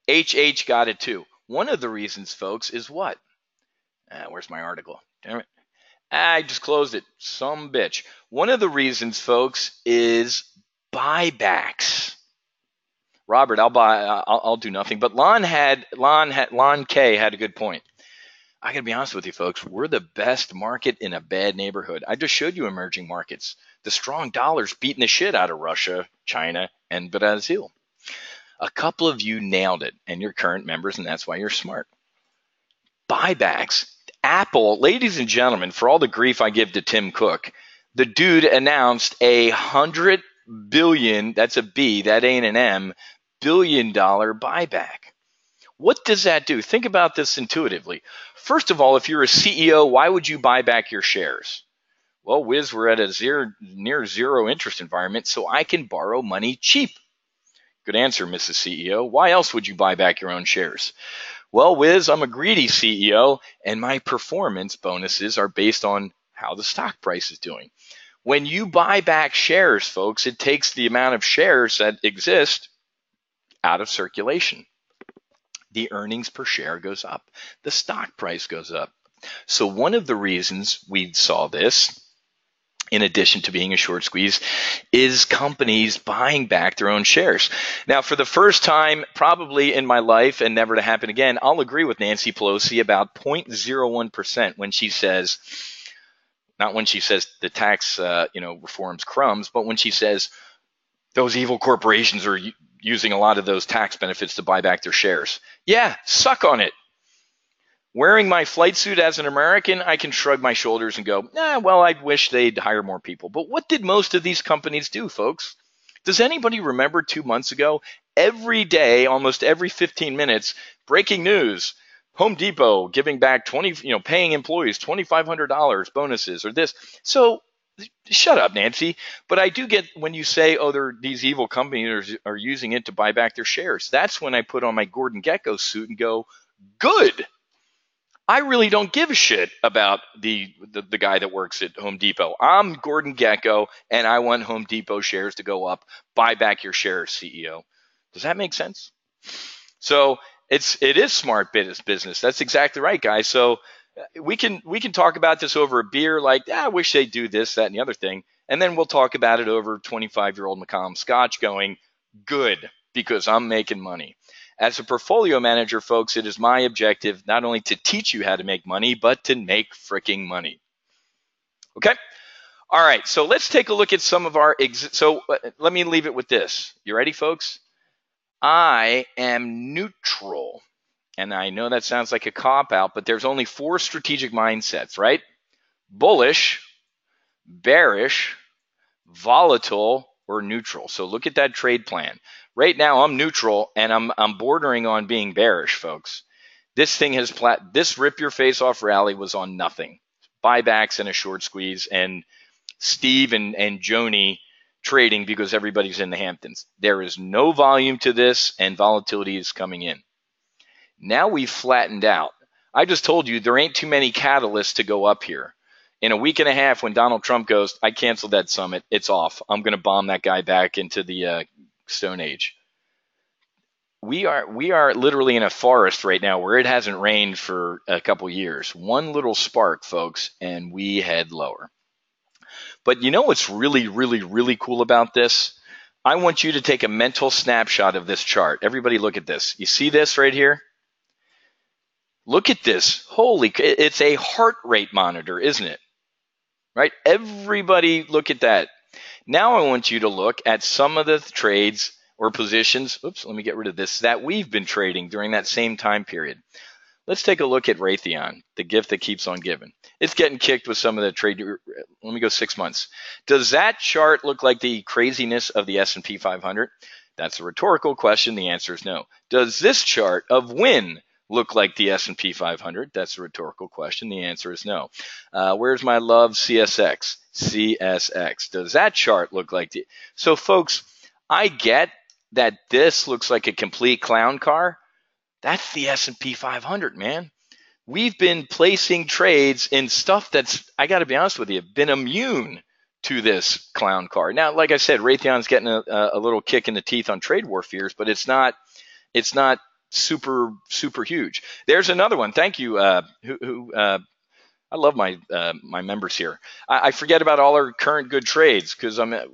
Speaker 1: HH got it too. One of the reasons, folks, is what? Where's my article? Damn it. I just closed it. Some bitch. One of the reasons, folks, is buybacks. Robert, I'll do nothing. But Lon K had a good point. I got to be honest with you, folks. We're the best market in a bad neighborhood. I just showed you emerging markets. The strong dollar's beating the shit out of Russia, China, and Brazil. A couple of you nailed it, and you're current members, and that's why you're smart. Buybacks. Apple, ladies and gentlemen, for all the grief I give to Tim Cook, the dude announced $100 billion, that's a B, that ain't an M, billion-dollar buyback. What does that do? Think about this intuitively. First of all, if you're a CEO, why would you buy back your shares? Well, Wiz, we're at a near zero interest environment, so I can borrow money cheap. Good answer, Mrs. CEO. Why else would you buy back your own shares? Well, Wiz, I'm a greedy CEO, and my performance bonuses are based on how the stock price is doing. When you buy back shares, folks, it takes the amount of shares that exist out of circulation. The earnings per share goes up. The stock price goes up. So one of the reasons we saw this, in addition to being a short squeeze, is companies buying back their own shares. Now, for the first time probably in my life, and never to happen again, I'll agree with Nancy Pelosi about 0.01% when she says, not when she says the tax reforms crumbs, but when she says those evil corporations are using a lot of those tax benefits to buy back their shares. Yeah, suck on it. Wearing my flight suit as an American, I can shrug my shoulders and go, well, I wish they'd hire more people. But what did most of these companies do, folks? Does anybody remember 2 months ago? Every day, almost every 15 minutes, breaking news. Home Depot giving back paying employees $2,500 bonuses or this. So shut up, Nancy. But I do get when you say, these evil companies are using it to buy back their shares. That's when I put on my Gordon Gekko suit and go, good. I really don't give a shit about the guy that works at Home Depot. I'm Gordon Gekko, and I want Home Depot shares to go up. Buy back your shares, CEO. Does that make sense? So it is smart business. That's exactly right, guys. So we can talk about this over a beer, like, I wish they'd do this, that, and the other thing. And then we'll talk about it over 25-year-old Macallan Scotch going, good, because I'm making money. As a portfolio manager, folks, it is my objective not only to teach you how to make money, but to make freaking money. Okay? All right, so let's take a look at some of our let me leave it with this. You ready, folks? I am neutral. and I know that sounds like a cop-out, but there's only 4 strategic mindsets, right? Bullish, bearish, volatile, or neutral. So look at that trade plan. Right now I'm neutral, and I'm bordering on being bearish, folks. This thing has this rip your face off rally was on nothing. Buybacks and a short squeeze, and Steve and Joni trading because everybody's in the Hamptons. There is no volume to this, and volatility is coming in. Now we've flattened out. I just told you there ain't too many catalysts to go up here. In a week and a half, when Donald Trump goes, I canceled that summit, it's off. I'm going to bomb that guy back into the Stone Age. We are literally in a forest right now where it hasn't rained for a couple years. One little spark, folks, and we head lower. But you know what's really, really, really cool about this? I want you to take a mental snapshot of this chart. Everybody look at this. You see this right here? Look at this. Holy, it's a heart rate monitor, isn't it? Right? Everybody look at that. Now I want you to look at some of the trades or positions, oops, let me get rid of this, that we've been trading during that same time period. Let's take a look at Raytheon, the gift that keeps on giving. It's getting kicked with some of the trade. Let me go 6 months. Does that chart look like the craziness of the S&P 500? That's a rhetorical question. The answer is no. Does this chart of WIN look like the S&P 500? That's a rhetorical question. The answer is no. Where's my love CSX? CSX. Does that chart look like the... So folks, I get that this looks like a complete clown car. That's the S&P 500, man. We've been placing trades in stuff that's, I got to be honest with you, been immune to this clown car. Now, like I said, Raytheon's getting a little kick in the teeth on trade war fears, but it's not super huge. There's another one. Thank you. I love my members here. I forget about all our current good trades because I'm at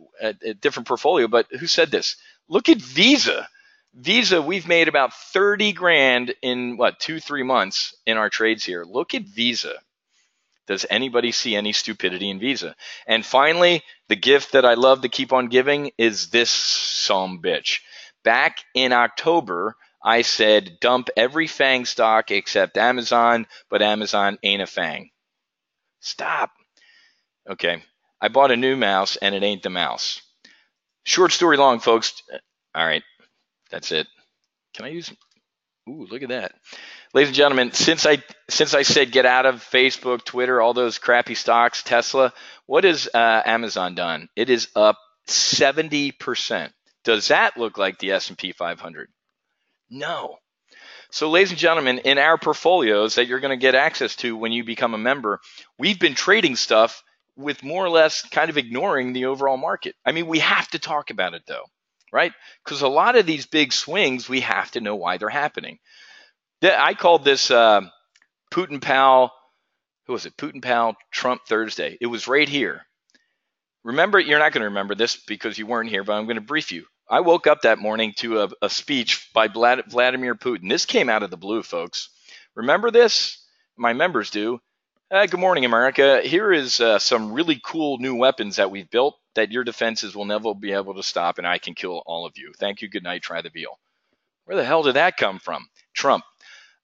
Speaker 1: a different portfolio. But who said this? Look at Visa. Visa, we've made about 30 grand in what, 2-3 months in our trades here. Look at Visa. Does anybody see any stupidity in Visa? And finally, the gift that I love to keep on giving is this sumbitch. Back in October, I said dump every FANG stock except Amazon, but Amazon ain't a FANG. Stop. Okay, I bought a new mouse and it ain't the mouse. Short story long, folks. All right, that's it. Can I use? Ooh, look at that. Ladies and gentlemen, since I said get out of Facebook, Twitter, all those crappy stocks, Tesla, what has Amazon done? It is up 70%. Does that look like the S&P 500? No. So, ladies and gentlemen, in our portfolios that you're going to get access to when you become a member, we've been trading stuff with more or less kind of ignoring the overall market. I mean, we have to talk about it, though, right? Because a lot of these big swings, we have to know why they're happening. I called this Putin Pal, who was it? Putin Pal Trump Thursday. It was right here. Remember, you're not going to remember this because you weren't here, but I'm going to brief you. I woke up that morning to a speech by Vladimir Putin. This came out of the blue, folks. Remember this? My members do. Good morning, America. Here is some really cool new weapons that we've built that your defenses will never be able to stop, and I can kill all of you. Thank you. Good night. Try the veal. Where the hell did that come from? Trump.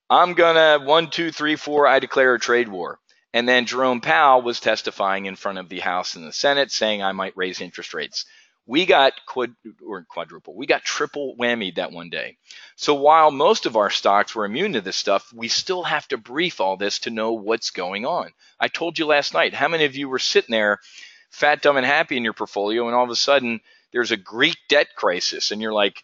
Speaker 1: I'm going to 1, 2, 3, 4, I declare a trade war. And then Jerome Powell was testifying in front of the House and the Senate saying I might raise interest rates. We got quadruple. We got triple whammied that one day. So while most of our stocks were immune to this stuff, we still have to brief all this to know what's going on. I told you last night, how many of you were sitting there fat, dumb, and happy in your portfolio, and all of a sudden there's a Greek debt crisis, and you're like,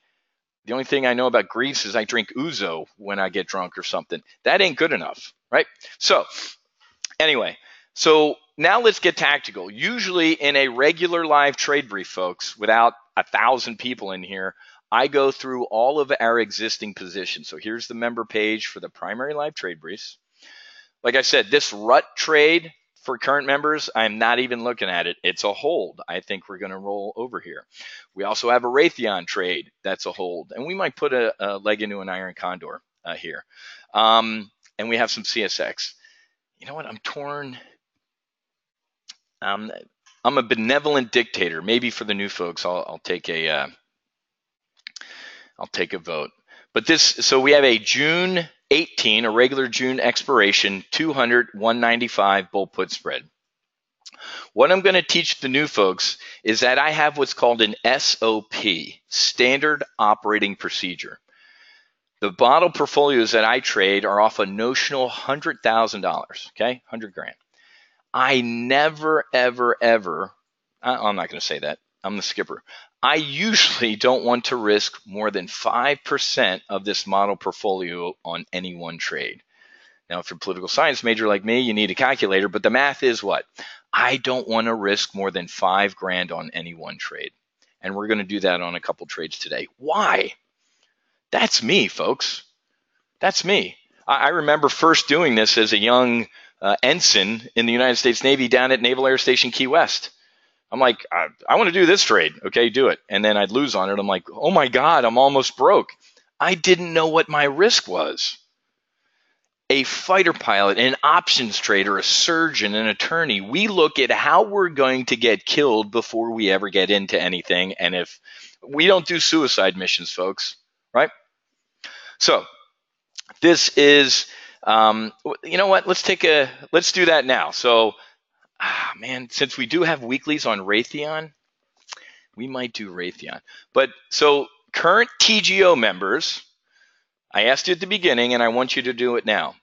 Speaker 1: the only thing I know about Greece is I drink ouzo when I get drunk or something. That ain't good enough, right? So anyway, so now let's get tactical. Usually in a regular live trade brief, folks, without 1,000 people in here, I go through all of our existing positions. So here's the member page for the primary live trade briefs. Like I said, this rut trade for current members, I'm not even looking at it. It's a hold. I think we're going to roll over here. We also have a Raytheon trade. That's a hold. And we might put a leg into an iron condor here. And we have some CSX. You know what? I'm torn. I'm a benevolent dictator. Maybe for the new folks, I'll take a vote. But this, so we have a June 18, a regular June expiration, 200, 195 bull put spread. What I'm going to teach the new folks is that I have what's called an SOP, Standard Operating Procedure. The model portfolios that I trade are off a notional $100,000, okay, 100 grand. I never, ever, ever, I'm not going to say that. I'm the skipper. I usually don't want to risk more than 5% of this model portfolio on any one trade. Now, if you're a political science major like me, you need a calculator, but the math is what? I don't want to risk more than 5 grand on any one trade. And we're going to do that on a couple trades today. Why? That's me, folks. That's me. I remember first doing this as a young ensign in the United States Navy down at Naval Air Station Key West. I'm like, I want to do this trade. Okay, do it. And then I'd lose on it. I'm like, oh my God, I'm almost broke. I didn't know what my risk was. A fighter pilot, an options trader, a surgeon, an attorney, we look at how we're going to get killed before we ever get into anything. And if we don't do suicide missions, folks, right? So this is, you know what? Let's do that now. So, man, since we do have weeklies on Raytheon, we might do Raytheon. But so current TGO members, I asked you at the beginning, and I want you to do it now.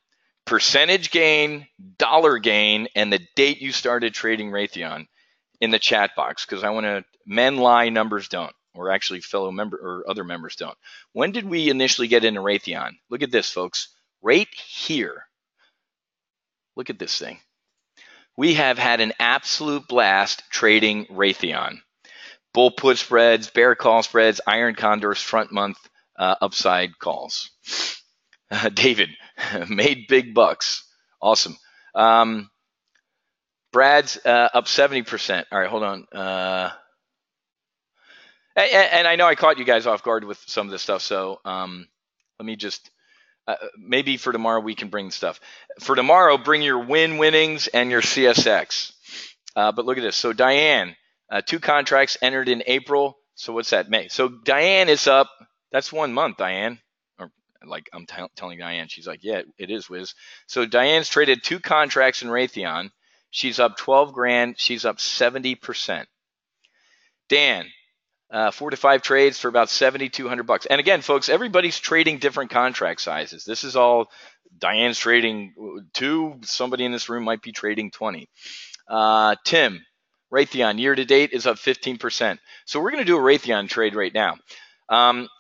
Speaker 1: Percentage gain, dollar gain, and the date you started trading Raytheon in the chat box, because I want to, men lie, numbers don't, or actually fellow member or other members don't. When did we initially get into Raytheon? Look at this, folks, right here. Look at this thing. We have had an absolute blast trading Raytheon. Bull put spreads, bear call spreads, iron condors, front month upside calls. David, made big bucks. Awesome. Brad's up 70%. All right, hold on. And I know I caught you guys off guard with some of this stuff, so let me just, maybe for tomorrow we can bring stuff. For tomorrow, bring your winnings and your CSX. But look at this. So Diane, 2 contracts entered in April. So what's that, May? So Diane is up. That's 1 month, Diane. Or like I'm telling Diane, she's like, yeah, it is, Wiz. So Diane's traded 2 contracts in Raytheon. She's up 12 grand. She's up 70%. Dan, 4 to 5 trades for about $7,200. And again, folks, everybody's trading different contract sizes. This is all Diane's trading 2. Somebody in this room might be trading 20. Tim, Raytheon year to date is up 15%. So we're going to do a Raytheon trade right now.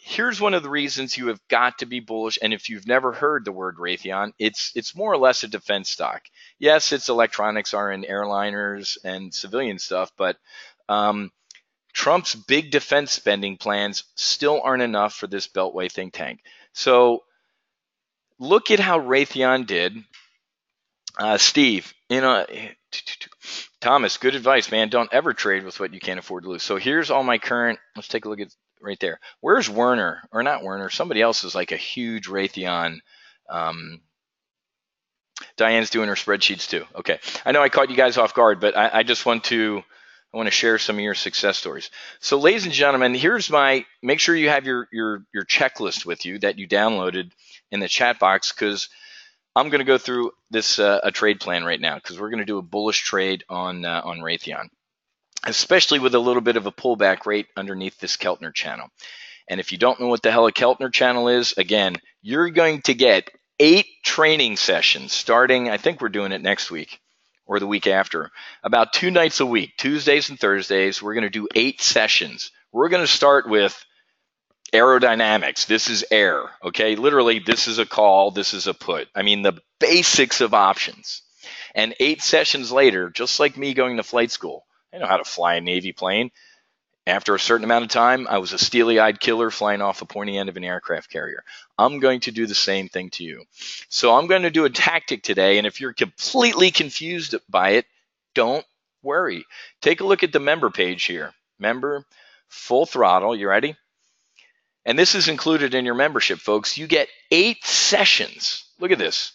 Speaker 1: Here's one of the reasons you have got to be bullish. And if you've never heard the word Raytheon, it's more or less a defense stock. Yes, its electronics are in airliners and civilian stuff, but Trump's big defense spending plans still aren't enough for this Beltway think tank. So look at how Raytheon did. Steve, Thomas, good advice, man. Don't ever trade with what you can't afford to lose. So here's all my current. Let's take a look at right there. Where's Werner? Or not Werner. Somebody else is like a huge Raytheon. Diane's doing her spreadsheets too. Okay. I know I caught you guys off guard, but I just want to share some of your success stories. So ladies and gentlemen, here's make sure you have your checklist with you that you downloaded in the chat box, because I'm going to go through this a trade plan right now, because we're going to do a bullish trade on Raytheon, especially with a little bit of a pullback rate underneath this Keltner channel. And if you don't know what the hell a Keltner channel is, again, you're going to get 8 training sessions starting, I think we're doing it next week or the week after, about 2 nights a week, Tuesdays and Thursdays. We're going to do 8 sessions. We're going to start with aerodynamics. This is air, okay? Literally, this is a call, this is a put. I mean, the basics of options. And 8 sessions later, just like me going to flight school, I know how to fly a Navy plane. After a certain amount of time, I was a steely-eyed killer flying off the pointy end of an aircraft carrier. I'm going to do the same thing to you. So I'm going to do a tactic today, and if you're completely confused by it, don't worry. Take a look at the member page here. Member, full throttle. You ready? And this is included in your membership, folks. You get 8 sessions. Look at this.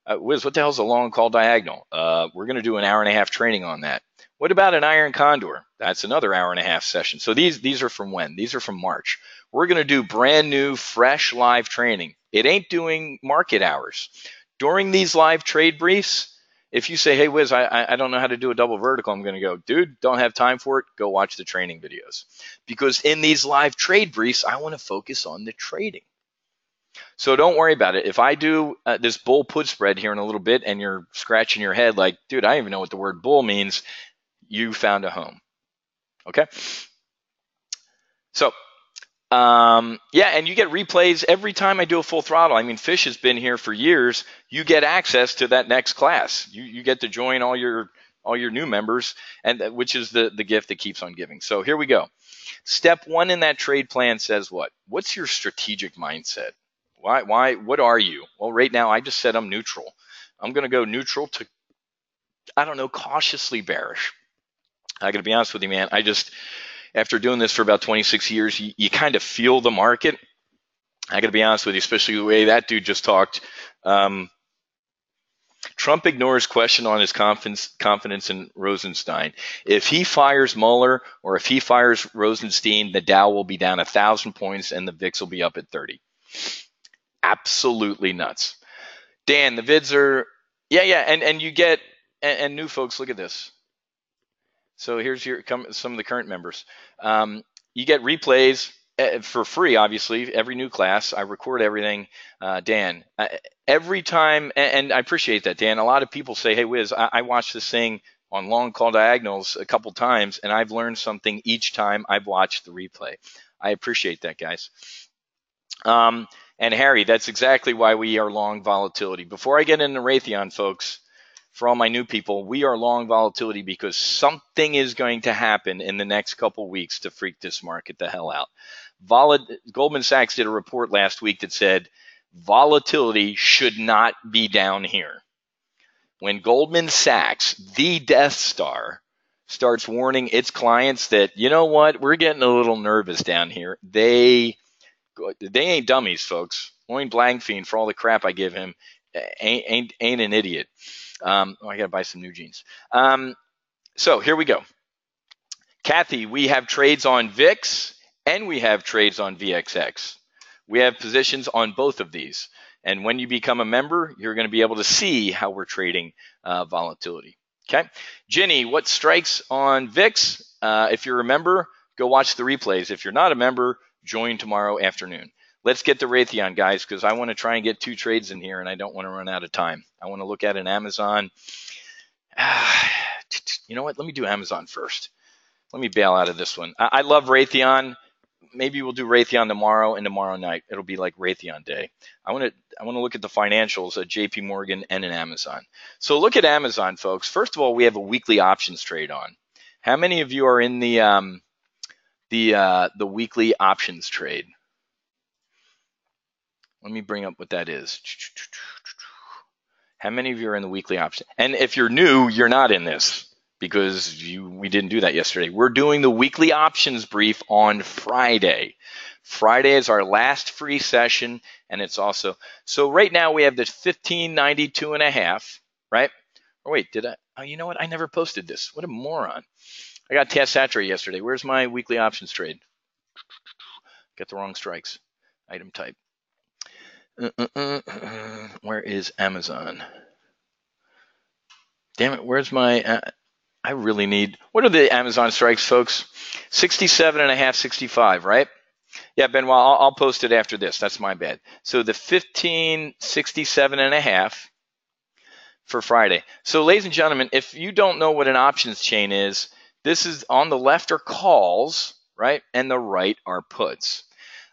Speaker 1: Wiz, what the hell is a long call diagonal? We're going to do an hour-and-a-half training on that. What about an iron condor? That's another hour-and-a-half session. So these are from when? These are from March. We're going to do brand new, fresh live training. It ain't doing market hours. During these live trade briefs, if you say, hey, Wiz, I don't know how to do a double vertical, I'm going to go, dude, don't have time for it. Go watch the training videos. Because in these live trade briefs, I want to focus on the trading. So don't worry about it. If I do this bull put spread here in a little bit and you're scratching your head like, dude, I don't even know what the word bull means, you found a home. Okay? So, yeah, and you get replays every time I do a full throttle. I mean, Fish has been here for years. You get access to that next class. You get to join all your new members, and which is the gift that keeps on giving. So here we go. Step 1 in that trade plan says what? What's your strategic mindset? Why? What are you? Well, right now I just said I'm neutral. I'm going to go neutral to, I don't know, cautiously bearish. I got to be honest with you, man. After doing this for about 26 years, you kind of feel the market. I got to be honest with you, especially the way that dude just talked. Trump ignores question on his confidence in Rosenstein. If he fires Mueller or if he fires Rosenstein, the Dow will be down 1,000 points and the VIX will be up at 30. Absolutely nuts. Dan, the vids are, yeah, and you get, and new folks, look at this. So here's some of the current members. You get replays for free, obviously, every new class. I record everything. Dan, every time, and I appreciate that, Dan. A lot of people say, hey, Wiz, I watched this thing on long call diagonals a couple times, and I've learned something each time I've watched the replay. I appreciate that, guys. And Harry, that's exactly why we are long volatility. Before I get into Raytheon, folks, for all my new people, we are long volatility because something is going to happen in the next couple weeks to freak this market the hell out. Goldman Sachs did a report last week that said volatility should not be down here. When Goldman Sachs, the Death Star, starts warning its clients that, you know what, we're getting a little nervous down here, they ain't dummies, folks. Lloyd Blankfein, for all the crap I give him, ain't an idiot. I got to buy some new jeans. So here we go. Kathy, we have trades on VIX and we have trades on VXX. We have positions on both of these. And when you become a member, you're going to be able to see how we're trading volatility. Okay. Ginny, what strikes on VIX? If you're a member, go watch the replays. If you're not a member, join tomorrow afternoon. Let's get to Raytheon, guys, because I want to try and get 2 trades in here, and I don't want to run out of time. I want to look at an Amazon. You know what? Let me do Amazon first. Let me bail out of this one. I love Raytheon. Maybe we'll do Raytheon tomorrow and tomorrow night. It'll be like Raytheon day. I want to look at the financials at JP Morgan and an Amazon. So look at Amazon, folks. First of all, we have a weekly options trade on. How many of you are in the weekly options trade? Let me bring up what that is. How many of you are in the weekly option? And if you're new, you're not in this because we didn't do that yesterday. We're doing the weekly options brief on Friday. Friday is our last free session, and it's also, so right now we have this 1592.5, right? Or wait, did I? Oh, you know what? I never posted this. What a moron. I got TS saturated yesterday. Where's my weekly options trade? Got the wrong strikes. Item type. Where is Amazon? Damn it, where's my, I really need, what are the Amazon strikes, folks? 67.5, 65, right? Yeah, Benoit, I'll post it after this. That's my bad. So the 1567.5 for Friday. So ladies and gentlemen, if you don't know what an options chain is, this is on the left are calls, right? And the right are puts.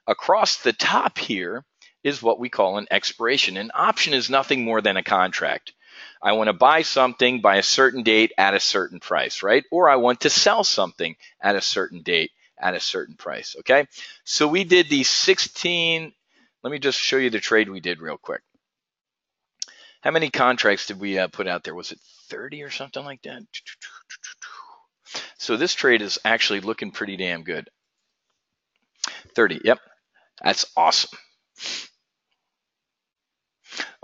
Speaker 1: Across the top here is what we call an expiration. An option is nothing more than a contract. I want to buy something by a certain date at a certain price, right? Or I want to sell something at a certain date at a certain price, okay? So we did the 16, let me just show you the trade we did real quick. How many contracts did we put out there? Was it 30 or something like that? So this trade is actually looking pretty damn good. 30, yep, that's awesome.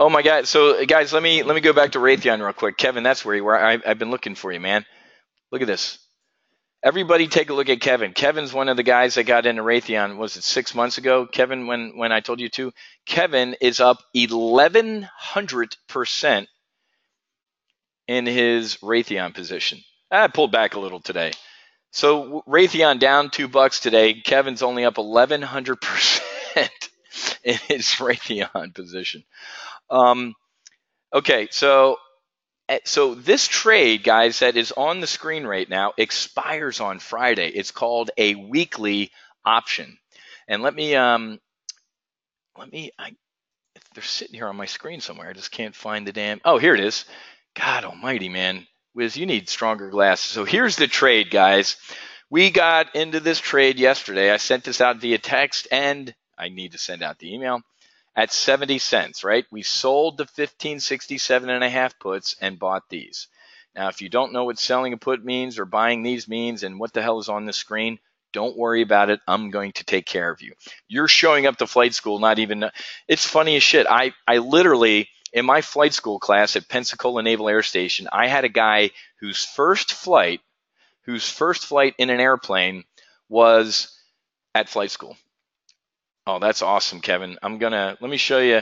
Speaker 1: Oh my God! So guys, let me go back to Raytheon real quick. Kevin, that's where you were. I've been looking for you, man. Look at this. Everybody take a look at Kevin. Kevin's one of the guys that got into Raytheon, was it 6 months ago? Kevin, when I told you to, Kevin is up 1,100% in his Raytheon position. I pulled back a little today. So Raytheon down $2 today. Kevin's only up 1,100% in his Raytheon position. Okay, so this trade, guys, that is on the screen right now expires on Friday. It's called a weekly option. And they're sitting here on my screen somewhere. I just can't find the damn. Oh, here it is. God almighty, man. Wiz, you need stronger glasses. So here's the trade, guys. We got into this trade yesterday. I sent this out via text, and I need to send out the email at 70 cents, right? We sold the 1567.5 puts and bought these. Now, if you don't know what selling a put means or buying these means and what the hell is on the screen, don't worry about it. I'm going to take care of you. You're showing up to flight school, not even, it's funny as shit. I literally, in my flight school class at Pensacola Naval Air Station, I had a guy whose first flight in an airplane was at flight school. Oh, that's awesome, Kevin. Let me show you.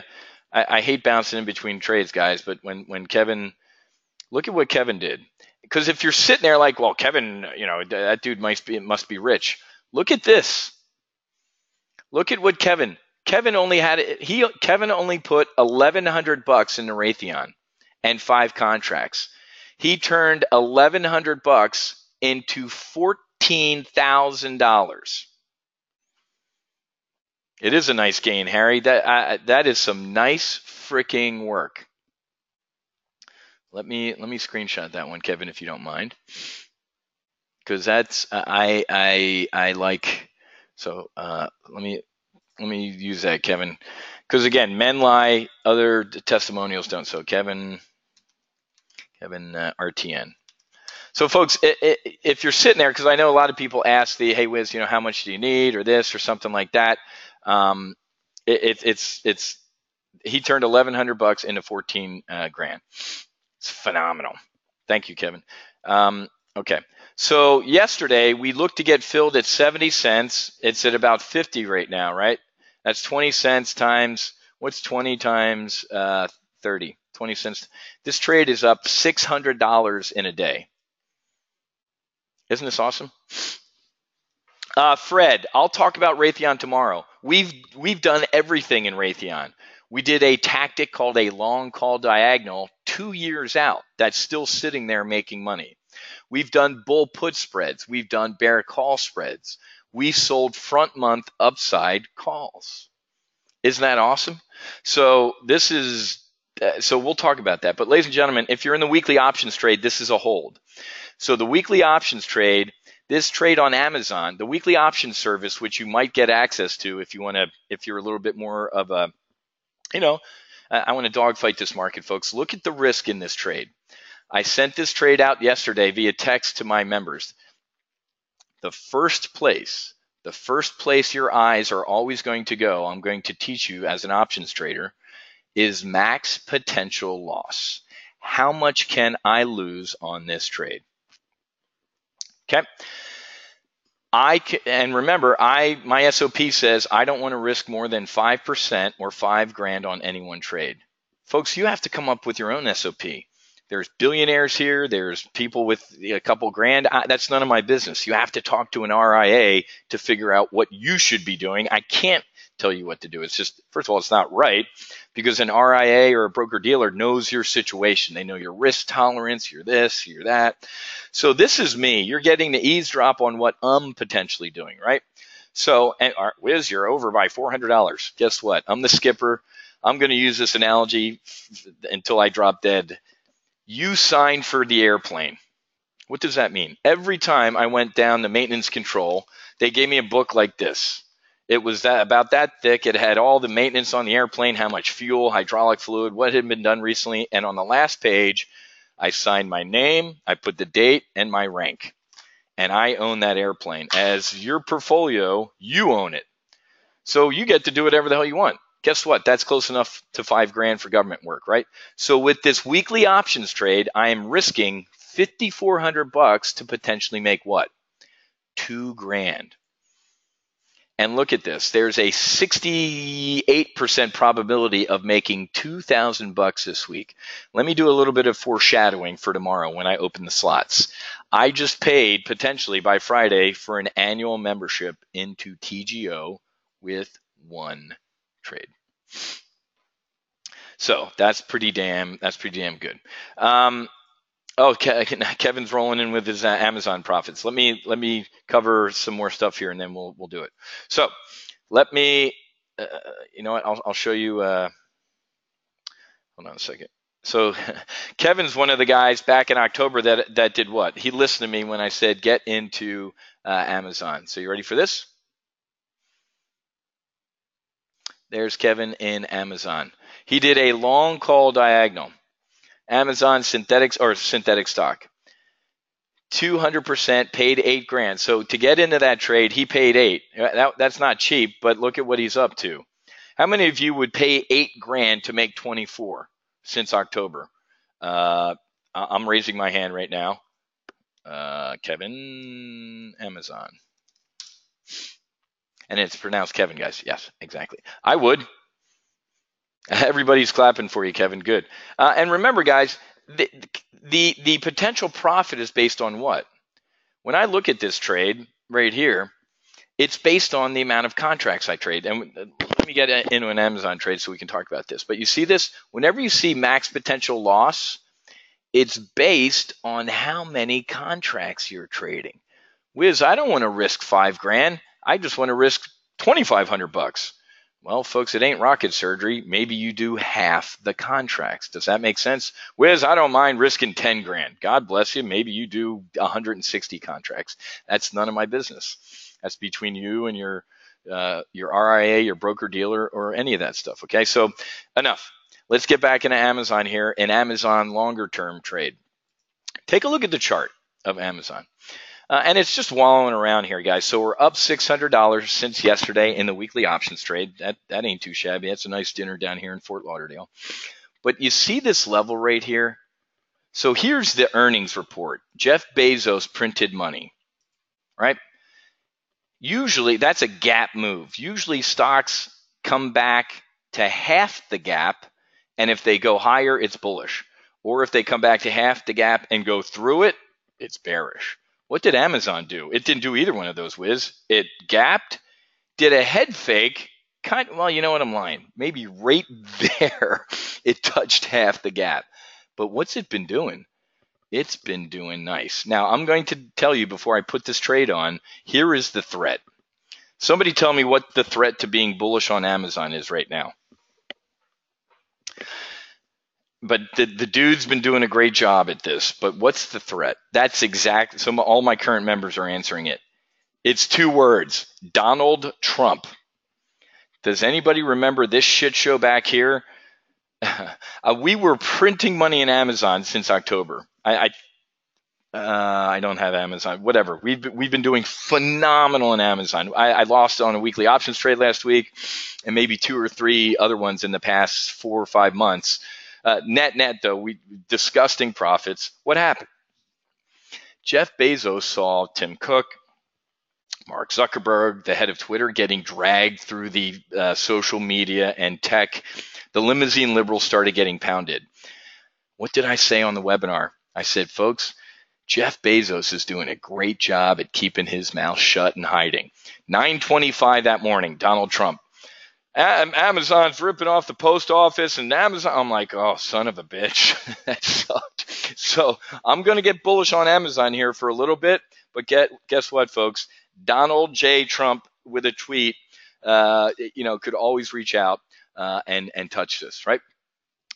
Speaker 1: I hate bouncing in between trades, guys, but when Kevin, look at what Kevin did. Because if you're sitting there like, well, Kevin, that dude must be rich. Look at this. Look at what Kevin only put $1,100 in the Raytheon and 5 contracts. He turned $1,100 into $14,000. It is a nice gain, Harry. That is some nice freaking work. Let me screenshot that one, Kevin, if you don't mind, because that's I like. So let me use that, Kevin, because again, men lie, other testimonials don't. So Kevin RTN. So folks, if you're sitting there, because I know a lot of people ask hey Wiz, how much do you need or this or something like that. He turned $1,100 into 14 grand. It's phenomenal. Thank you, Kevin. Okay. So yesterday we looked to get filled at 70 cents. It's at about 50 right now, right? That's 20 cents times, what's 20 times 30? 20 cents. This trade is up $600 in a day. Isn't this awesome? Fred, I'll talk about Raytheon tomorrow. We've done everything in Raytheon. We did a tactic called a long call diagonal 2 years out that's still sitting there making money. We've done bull put spreads. We've done bear call spreads. We sold front month upside calls. Isn't that awesome? So so we'll talk about that. But ladies and gentlemen, if you're in the weekly options trade, this is a hold. So the weekly options trade, this trade on Amazon, the weekly options service, which you might get access to if you're a little bit more of a, I want to dogfight this market, folks. Look at the risk in this trade. I sent this trade out yesterday via text to my members. The first place your eyes are always going to go, I'm going to teach you as an options trader, is max potential loss. How much can I lose on this trade? Okay. And remember, my SOP says I don't want to risk more than 5% or $5,000 on any one trade. Folks, you have to come up with your own SOP. There's billionaires here. There's people with a couple grand. That's none of my business. You have to talk to an RIA to figure out what you should be doing. I can't tell you what to do. It's just, first of all, it's not right, because an RIA or a broker dealer knows your situation. They know your risk tolerance, you're this, you're that. So this is me. You're getting to eavesdrop on what I'm potentially doing, right? So, and Wiz, you're over by $400. Guess what? I'm the skipper. I'm going to use this analogy until I drop dead. You signed for the airplane. What does that mean? Every time I went down to maintenance control, they gave me a book like this. It was about that thick. It had all the maintenance on the airplane, how much fuel, hydraulic fluid, what had been done recently. And on the last page, I signed my name, I put the date, and my rank. And I own that airplane. As your portfolio, you own it. So you get to do whatever the hell you want. Guess what? That's close enough to $5,000 for government work, right? So with this weekly options trade, I am risking $5,400 to potentially make what? 2 grand. And look at this. There's a 68% probability of making $2,000 this week. Let me do a little bit of foreshadowing for tomorrow when I open the slots. I just paid potentially by Friday for an annual membership into TGO with 1 trade. So that's pretty damn good. Kevin's rolling in with his Amazon profits. Let me cover some more stuff here, and then we'll do it. So let me, you know what? I'll show you. Hold on a second. So Kevin's one of the guys back in October that did what? He listened to me when I said get into Amazon. So you ready for this? There's Kevin in Amazon. He did a long call diagonal. Amazon synthetic stock. 200% paid 8 grand. So to get into that trade, he paid 8. That's not cheap, but look at what he's up to. How many of you would pay 8 grand to make 24 since October? I'm raising my hand right now. Kevin, Amazon. And it's pronounced Kevin, guys. Yes, exactly. I would. Everybody's clapping for you, Kevin. Good. And remember, guys, the potential profit is based on what? When I look at this trade right here, it's based on the amount of contracts I trade. And let me get into an Amazon trade so we can talk about this. But you see this? Whenever you see max potential loss, it's based on how many contracts you're trading. Wiz, I don't want to risk 5 grand. I just want to risk $2,500. Well, folks, it ain't rocket surgery. Maybe you do half the contracts. Does that make sense? Wiz, I don't mind risking 10 grand. God bless you. Maybe you do 160 contracts. That's none of my business. That's between you and your RIA, your broker dealer, or any of that stuff. Okay, so enough. Let's get back into Amazon here, an Amazon longer term trade. Take a look at the chart of Amazon. And it's just wallowing around here, guys. So we're up $600 since yesterday in the weekly options trade. That ain't too shabby. That's a nice dinner down here in Fort Lauderdale. But you see this level right here? So here's the earnings report. Jeff Bezos printed money, right? Usually that's a gap move. Usually stocks come back to half the gap, and if they go higher, it's bullish. Or if they come back to half the gap and go through it, it's bearish. What did Amazon do? It didn't do either one of those, Wiz. It gapped, did a head fake. Well, you know what? I'm lying. Maybe right there, it touched half the gap. But what's it been doing? It's been doing nice. Now, I'm going to tell you before I put this trade on, here is the threat. Somebody tell me what the threat to being bullish on Amazon is right now. But the dude's been doing a great job at this. But what's the threat? That's exact. So all my current members are answering it. It's 2 words: Donald Trump. Does anybody remember this shit show back here? We were printing money in Amazon since October. I don't have Amazon. Whatever. We've been doing phenomenal in Amazon. I lost on a weekly options trade last week, and maybe 2 or 3 other ones in the past 4 or 5 months. Net though, disgusting profits. What happened? Jeff Bezos saw Tim Cook, Mark Zuckerberg, the head of Twitter, getting dragged through the social media and tech. The limousine liberals started getting pounded. What did I say on the webinar? I said, folks, Jeff Bezos is doing a great job at keeping his mouth shut and hiding. 9:25 that morning, Donald Trump. Amazon's ripping off the post office, and Amazon. I'm like, oh, son of a bitch. That sucked. So I'm going to get bullish on Amazon here for a little bit. But guess what, folks? Donald J. Trump with a tweet, could always reach out and touch this, right?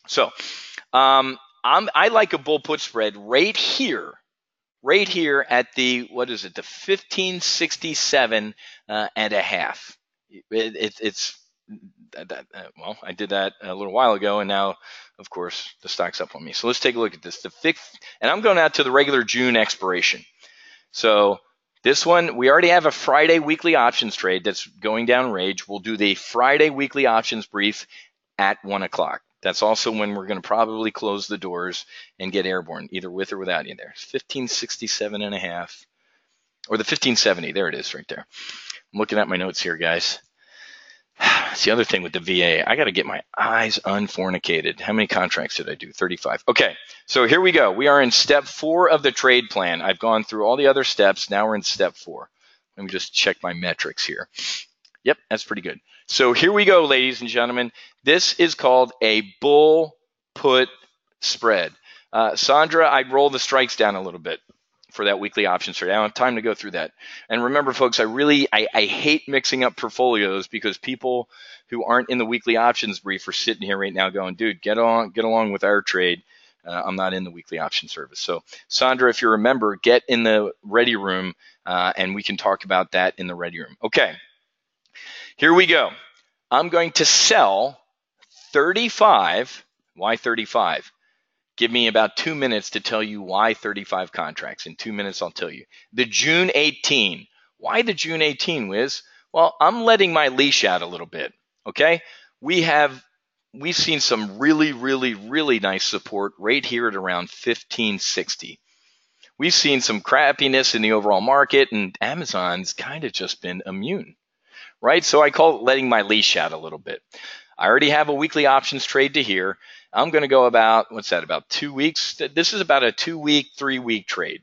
Speaker 1: So I like a bull put spread right here at the, what is it, the 1567 and a half. Well, I did that a little while ago, and now, of course, the stock's up on me. So let's take a look at this. And I'm going out to the regular June expiration. So this one, we already have a Friday weekly options trade that's going down range. We'll do the Friday weekly options brief at 1 o'clock. That's also when we're going to probably close the doors and get airborne, either with or without you there. 1567 and a half. or the 1570. There it is right there. I'm looking at my notes here, guys. It's the other thing with the VA. I got to get my eyes unfornicated. How many contracts did I do? 35. Okay, so here we go. We are in step 4 of the trade plan. I've gone through all the other steps. Now we're in step 4. Let me just check my metrics here. Yep, that's pretty good. So here we go, ladies and gentlemen. This is called a bull put spread. Sandra, I'd roll the strikes down a little bit for that weekly options trade. I don't have time to go through that. And remember, folks, I hate mixing up portfolios because people who aren't in the weekly options brief are sitting here right now going, dude, get along with our trade. I'm not in the weekly option service. So, Sandra, if you're a member, get in the ready room, and we can talk about that in the ready room. Okay, here we go. I'm going to sell 35. Why 35? Give me about 2 minutes to tell you why 35 contracts. In 2 minutes, I'll tell you. The June 18. Why the June 18, Wiz? Well, I'm letting my leash out a little bit, okay? We've seen some really, really, really nice support right here at around 1560. We've seen some crappiness in the overall market, and Amazon's kind of just been immune, right? So I call it letting my leash out a little bit. I already have a weekly options trade to here. I'm going to go about, what's that, about 2 weeks? This is about a 2-week, 3-week trade.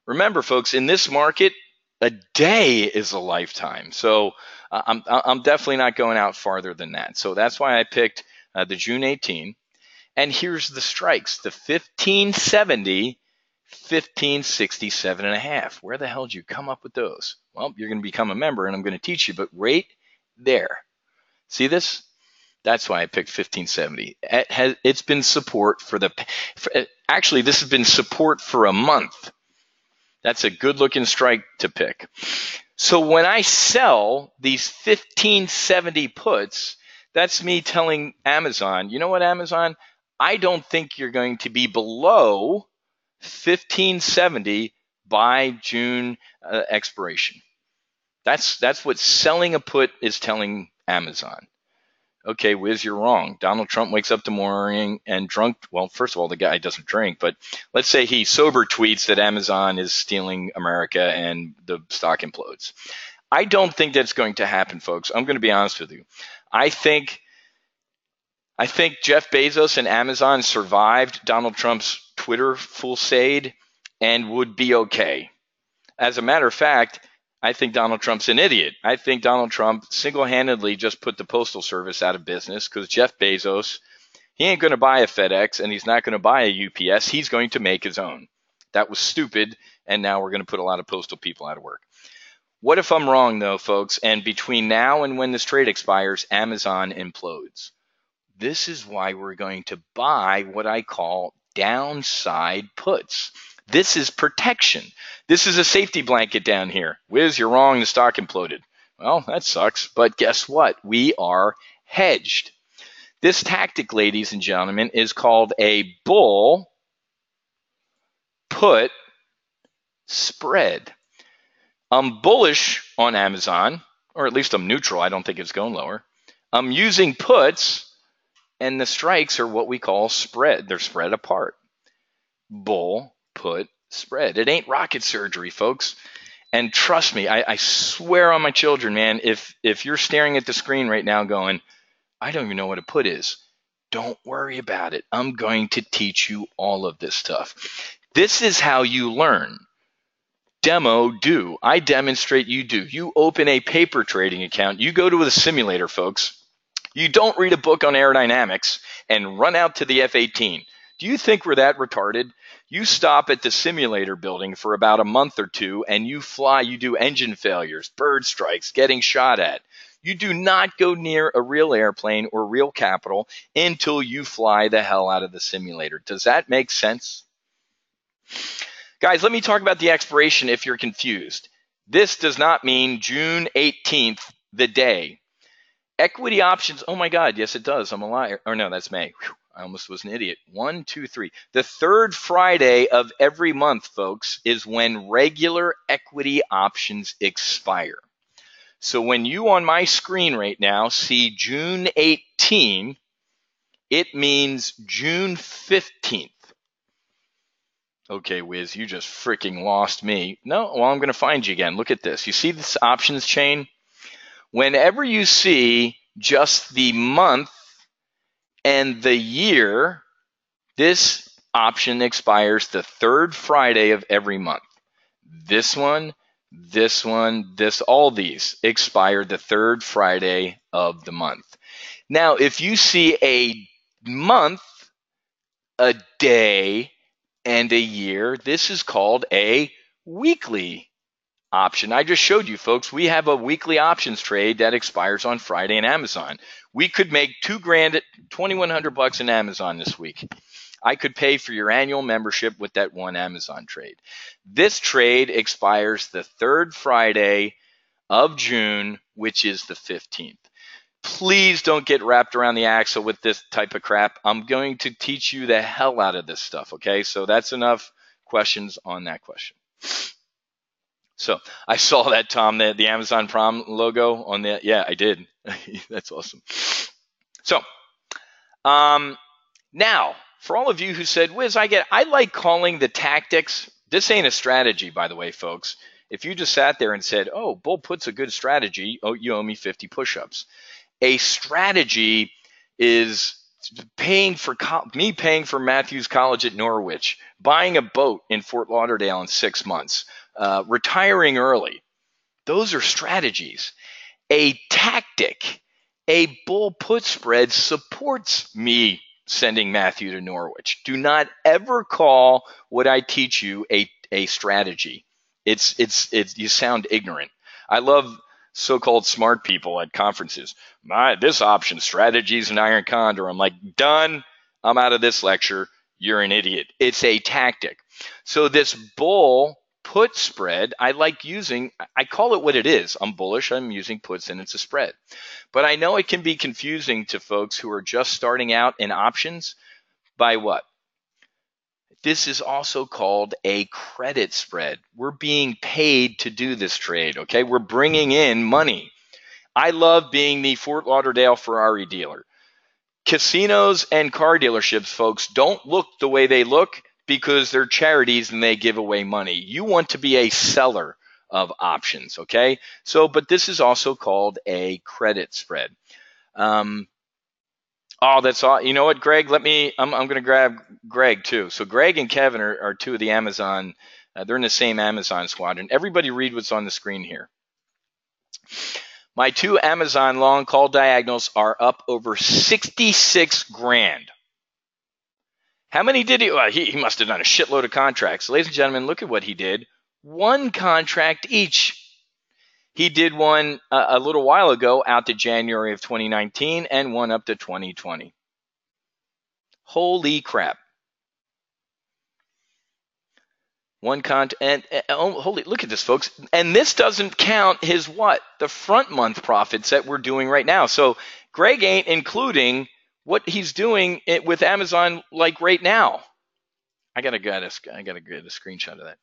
Speaker 1: Remember, folks, in this market, a day is a lifetime. So I'm definitely not going out farther than that. So that's why I picked the June 18. And here's the strikes, the 1570, 1567.5. Where the hell did you come up with those? Well, you're going to become a member, and I'm going to teach you, but right there. See this? That's why I picked 1570. It's been support actually, this has been support for a month. That's a good looking strike to pick. So when I sell these 1570 puts, that's me telling Amazon, you know what, Amazon? I don't think you're going to be below 1570 by June expiration. That's what selling a put is telling Amazon. Okay, Wiz, you're wrong. Donald Trump wakes up tomorrow morning and drunk. Well, first of all, the guy doesn't drink, but let's say he sober tweets that Amazon is stealing America and the stock implodes. I don't think that's going to happen, folks. I'm going to be honest with you. I think Jeff Bezos and Amazon survived Donald Trump's Twitter fusillade and would be okay. As a matter of fact, I think Donald Trump's an idiot. I think Donald Trump single-handedly just put the Postal Service out of business because Jeff Bezos, he ain't going to buy a FedEx and he's not going to buy a UPS. He's going to make his own. That was stupid, and now we're going to put a lot of postal people out of work. What if I'm wrong, though, folks, and between now and when this trade expires, Amazon implodes? This is why we're going to buy what I call downside puts. This is protection. This is a safety blanket down here. Wiz, you're wrong. The stock imploded. Well, that sucks. But guess what? We are hedged. This tactic, ladies and gentlemen, is called a bull put spread. I'm bullish on Amazon, or at least I'm neutral. I don't think it's going lower. I'm using puts, and the strikes are what we call spread. They're spread apart. Bull put spread. It ain't rocket surgery, folks. And trust me, I swear on my children, man, if you're staring at the screen right now going, I don't even know what a put is, don't worry about it. I'm going to teach you all of this stuff. This is how you learn. Demo, do. I demonstrate, you do. You open a paper trading account. You go to the simulator, folks. You don't read a book on aerodynamics and run out to the F-18. Do you think we're that retarded? You stop at the simulator building for about a month or two and you fly, you do engine failures, bird strikes, getting shot at. You do not go near a real airplane or real capital until you fly the hell out of the simulator. Does that make sense? Guys, let me talk about the expiration if you're confused. This does not mean June 18th, the day. Equity options, oh my God, yes it does. I'm a liar. Or no, that's May. Whew. I almost was an idiot. 1, 2, 3. The third Friday of every month, folks, is when regular equity options expire. So when you on my screen right now see June 18, it means June 15th. Okay, Wiz, you just freaking lost me. No, well, I'm going to find you again. Look at this. You see this options chain? Whenever you see just the month and the year, this option expires the third Friday of every month. This one, all these expire the third Friday of the month. Now, if you see a month, a day, and a year, this is called a weekly option. I just showed you, folks, we have a weekly options trade that expires on Friday in Amazon. We could make $2,000 at $2,100 in Amazon this week. I could pay for your annual membership with that one Amazon trade. This trade expires the third Friday of June, which is the 15th. Please don't get wrapped around the axle with this type of crap. I'm going to teach you the hell out of this stuff, okay? So that's enough questions on that question. So I saw that, Tom, the Amazon Prime logo on that. Yeah, I did. That's awesome. So now, for all of you who said, Wiz, I like calling the tactics. This ain't a strategy, by the way, folks. If you just sat there and said, oh, bull put's a good strategy, oh, you owe me 50 push-ups. A strategy is paying for Matthew's college at Norwich, buying a boat in Fort Lauderdale in 6 months, retiring early. Those are strategies. A tactic, a bull put spread supports me sending Matthew to Norwich. Do not ever call what I teach you a strategy. You sound ignorant. I love so-called smart people at conferences. This option strategy is an iron condor. I'm like, done. I'm out of this lecture. You're an idiot. It's a tactic. So this bull put spread, I call it what it is. I'm bullish. I'm using puts and it's a spread. But I know it can be confusing to folks who are just starting out in options by what? This is also called a credit spread. We're being paid to do this trade, okay? We're bringing in money. I love being the Fort Lauderdale Ferrari dealer. Casinos and car dealerships, folks, don't look the way they look because they're charities and they give away money. You want to be a seller of options, okay? But this is also called a credit spread. Oh, that's all. You know what, Greg? I'm going to grab Greg too. So Greg and Kevin are two of the Amazon. They're in the same Amazon squadron. Everybody read what's on the screen here. My two Amazon long call diagonals are up over 66 grand. How many did he? Well, he must have done a shitload of contracts. Ladies and gentlemen, look at what he did. One contract each. He did one a little while ago out to January of 2019 and one up to 2020. Holy crap. Look at this, folks. And this doesn't count his what? The front month profits that we're doing right now. So Greg ain't including what he's doing with Amazon like right now. I gotta get a screenshot of that.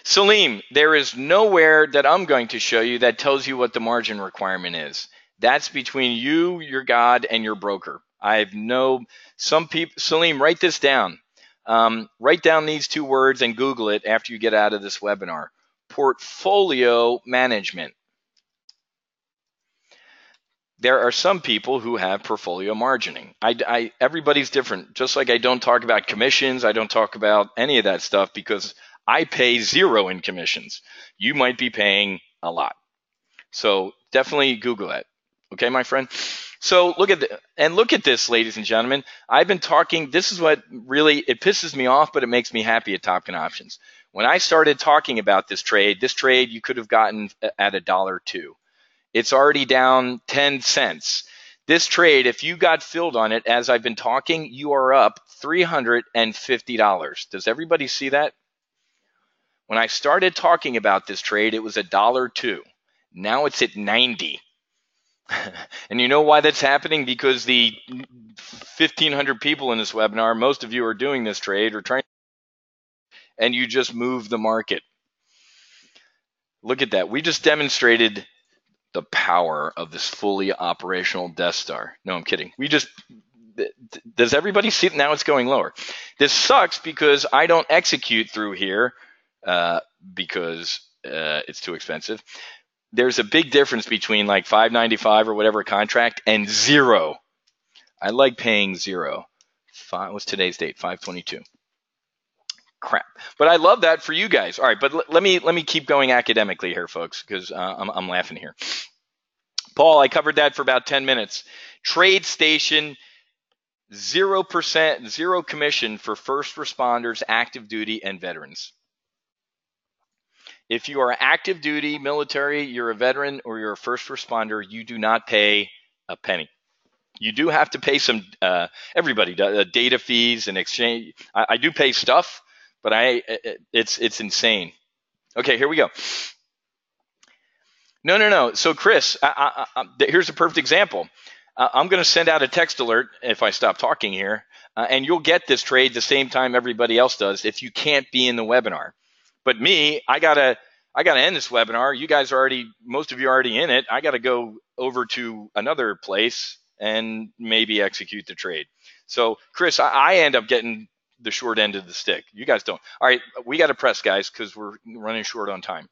Speaker 1: Salim, there is nowhere that I'm going to show you that tells you what the margin requirement is. That's between you, your God, and your broker. Salim, write this down. Write down these two words and Google it after you get out of this webinar. Portfolio management. There are some people who have portfolio margining. Everybody's different. Just like I don't talk about commissions, I don't talk about any of that stuff because I pay zero in commissions. You might be paying a lot. So definitely Google that. Okay, my friend? So look at this, ladies and gentlemen. I've been talking, this is what really, it pisses me off, but it makes me happy at Topkin Options. When I started talking about this trade you could have gotten at $1.02. It's already down 10 cents. This trade, if you got filled on it as I've been talking, you are up $350. Does everybody see that? When I started talking about this trade, it was $1.02. Now it's at 90. And you know why that's happening? Because the 1,500 people in this webinar, most of you are doing this trade or trying, and you just move the market. Look at that. We just demonstrated the power of this fully operational Death Star. No, I'm kidding. We just Does everybody see it? Now it's going lower. This sucks because I don't execute through here because it's too expensive. There's a big difference between like $5.95 or whatever contract and zero. I like paying zero. What's today's date? 5/22. Crap. But I love that for you guys. All right, but let me keep going academically here, folks, because I'm laughing here. Paul, I covered that for about 10 minutes. Trade station, 0%, zero commission for first responders, active duty, and veterans. If you are active duty, military, you're a veteran, or you're a first responder, you do not pay a penny. You do have to pay some, everybody does, data fees and exchange. I do pay stuff, but it's insane. Okay, here we go. No. So Chris, here's a perfect example. I'm going to send out a text alert if I stop talking here, and you'll get this trade the same time everybody else does if you can't be in the webinar. But me, I gotta end this webinar. You guys most of you are already in it. I gotta go over to another place and maybe execute the trade. So Chris, I end up getting the short end of the stick. You guys don't. All right, we got to press, guys, because we're running short on time.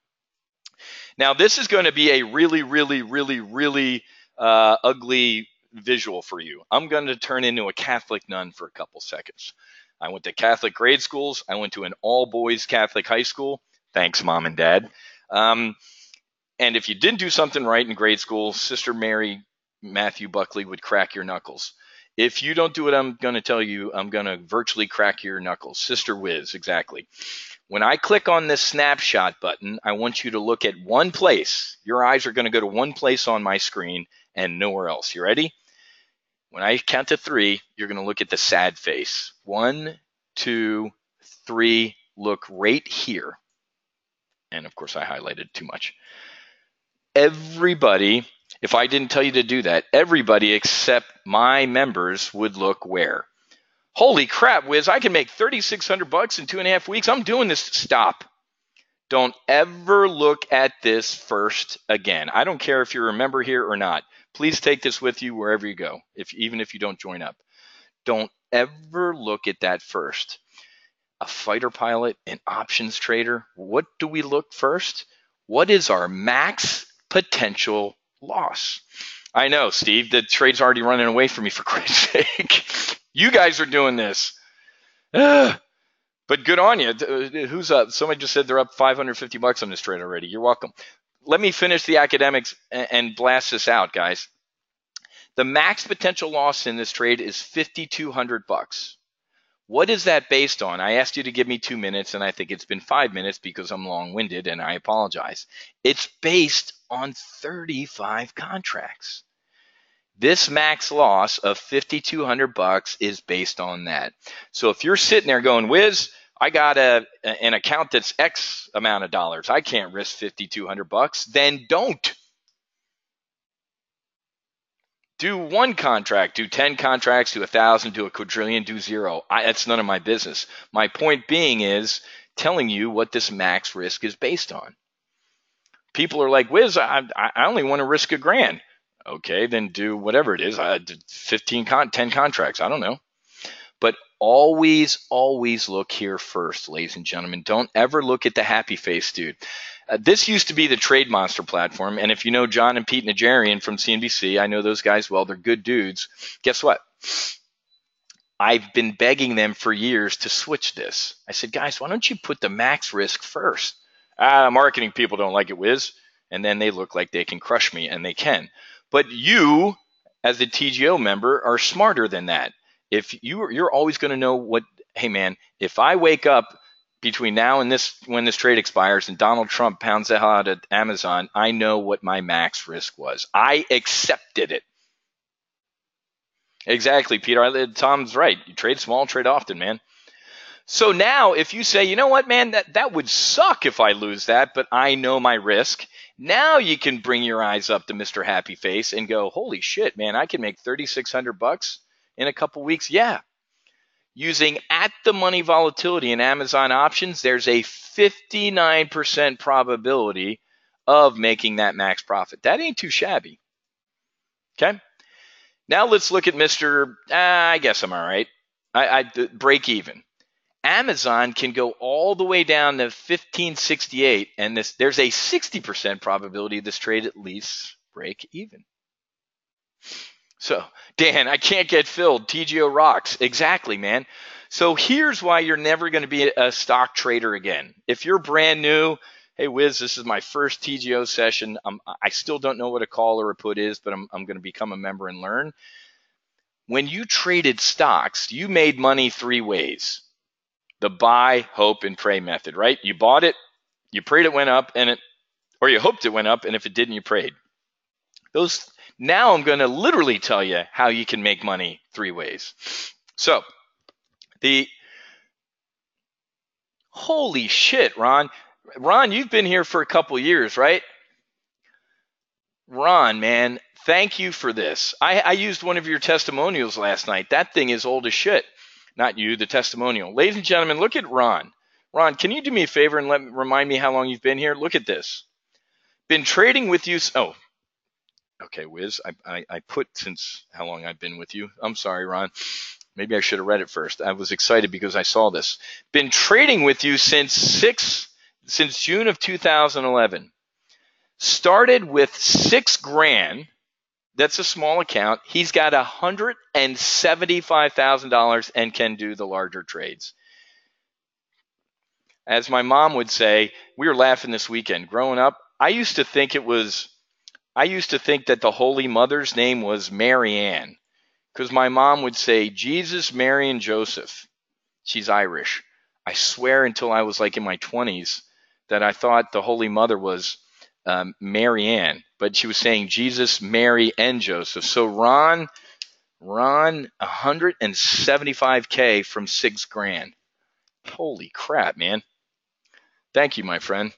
Speaker 1: Now, this is going to be a really, really, really, really ugly visual for you. I'm going to turn into a Catholic nun for a couple seconds. I went to Catholic grade schools. I went to an all-boys Catholic high school. Thanks, Mom and Dad. And if you didn't do something right in grade school, Sister Mary Matthew Buckley would crack your knuckles. If you don't do what I'm going to tell you, I'm going to virtually crack your knuckles. Sister Whiz, exactly. When I click on this snapshot button, I want you to look at one place. Your eyes are going to go to one place on my screen and nowhere else. You ready? When I count to 3, you're going to look at the sad face. 1, 2, 3. Look right here. And of course, I highlighted too much. Everybody, if I didn't tell you to do that, everybody except my members would look where? Holy crap, Wiz, I can make $3,600 in 2.5 weeks. I'm doing this. Stop. Don't ever look at this first again. I don't care if you're a member here or not. Please take this with you wherever you go, even if you don't join up. Don't ever look at that first. A fighter pilot, an options trader, what do we look first? What is our max potential loss? I know, Steve, the trade's already running away from me, for Christ's sake. You guys are doing this. But good on you. Who's up? Somebody just said they're up $550 on this trade already. You're welcome. Let me finish the academics and blast this out, guys. The max potential loss in this trade is $5,200. What is that based on? I asked you to give me 2 minutes, and I think it's been 5 minutes because I'm long-winded, and I apologize. It's based on 35 contracts. This max loss of $5,200 is based on that. So if you're sitting there going, Wiz, I got an account that's X amount of dollars. I can't risk $5,200. Then don't. Do 1 contract, do 10 contracts, do 1,000, do a quadrillion, do 0. That's none of my business. My point being is telling you what this max risk is based on. People are like, Wiz, I only want to risk $1,000. Okay, then do whatever it is. 10 contracts. I don't know. But always look here first, ladies and gentlemen. Don't ever look at the happy face, dude. This used to be the Trade Monster platform. And if you know John and Pete Najarian from CNBC, I know those guys well. They're good dudes. Guess what? I've been begging them for years to switch this. I said, guys, why don't you put the max risk first? Marketing people don't like it, Wiz. And then they look like they can crush me, and they can. But you, as a TGO member, are smarter than that. If you're always going to know what, hey man, if I wake up between now and when this trade expires and Donald Trump pounds the hell out of Amazon, I know what my max risk was. I accepted it. Exactly, Peter. Tom's right. You trade small, trade often, man. So now if you say, you know what, man, that would suck if I lose that, but I know my risk. Now you can bring your eyes up to Mr. Happy Face and go, holy shit, man, I can make $3,600 in a couple weeks. Yeah. Using at the money volatility in Amazon options, there's a 59% probability of making that max profit. That ain't too shabby. Okay. Now let's look at Mr. I guess I'm all right. I break even. Amazon can go all the way down to 1568, and there's a 60% probability this trade at least break even. So, Dan, I can't get filled. TGO rocks. Exactly, man. So here's why you're never going to be a stock trader again. If you're brand new, hey, Wiz, this is my first TGO session. I still don't know what a call or a put is, but I'm going to become a member and learn. When you traded stocks, you made money three ways. The buy, hope, and pray method, right? You bought it, you prayed it went up, or you hoped it went up, and if it didn't, you prayed. Now I'm going to literally tell you how you can make money three ways. So, holy shit, Ron. Ron, you've been here for a couple years, right? Ron, man, thank you for this. I used one of your testimonials last night. That thing is old as shit. Not you, the testimonial. Ladies and gentlemen, look at Ron. Ron, can you do me a favor and remind me how long you've been here? Look at this. Been trading with you. Oh, okay, Wiz. I put since how long I've been with you. I'm sorry, Ron. Maybe I should have read it first. I was excited because I saw this. Been trading with you since June of 2011. Started with $6,000. That's a small account. He's got $175,000 and can do the larger trades. As my mom would say, we were laughing this weekend. Growing up, I used to think that the Holy Mother's name was Mary Ann, because my mom would say Jesus, Mary, and Joseph. She's Irish. I swear until I was like in my 20s that I thought the Holy Mother was Mary Ann, but she was saying Jesus, Mary, and Joseph. So Ron, 175K from $6,000. Holy crap, man. Thank you, my friend.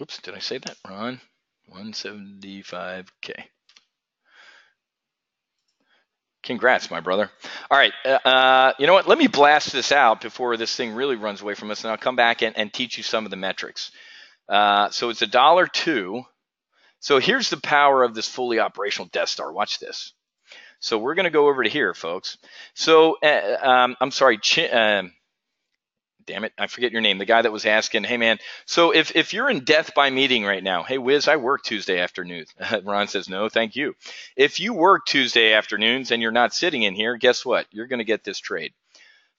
Speaker 1: Oops, did I say that? Ron, 175K. Congrats, my brother. All right, you know what? Let me blast this out before this thing really runs away from us, and I'll come back and teach you some of the metrics. So it's $1.02. So here's the power of this fully operational Death Star. Watch this. So we're going to go over to here, folks. So I'm sorry, damn it, I forget your name. The guy that was asking, hey, man, so if you're in death by meeting right now, hey, Wiz, I work Tuesday afternoons. Ron says, no, thank you. If you work Tuesday afternoons and you're not sitting in here, guess what? You're going to get this trade.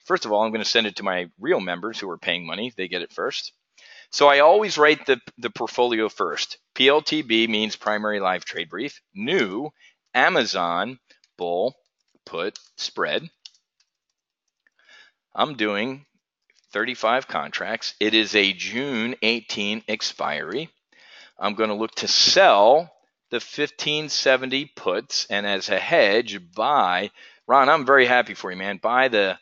Speaker 1: First of all, I'm going to send it to my real members who are paying money. They get it first. So I always write the portfolio first. PLTB means primary live trade brief. New, Amazon, bull, put, spread. I'm doing 35 contracts. It is a June 18 expiry. I'm going to look to sell the 1570 puts, and as a hedge, buy. Ron, I'm very happy for you, man. Ron,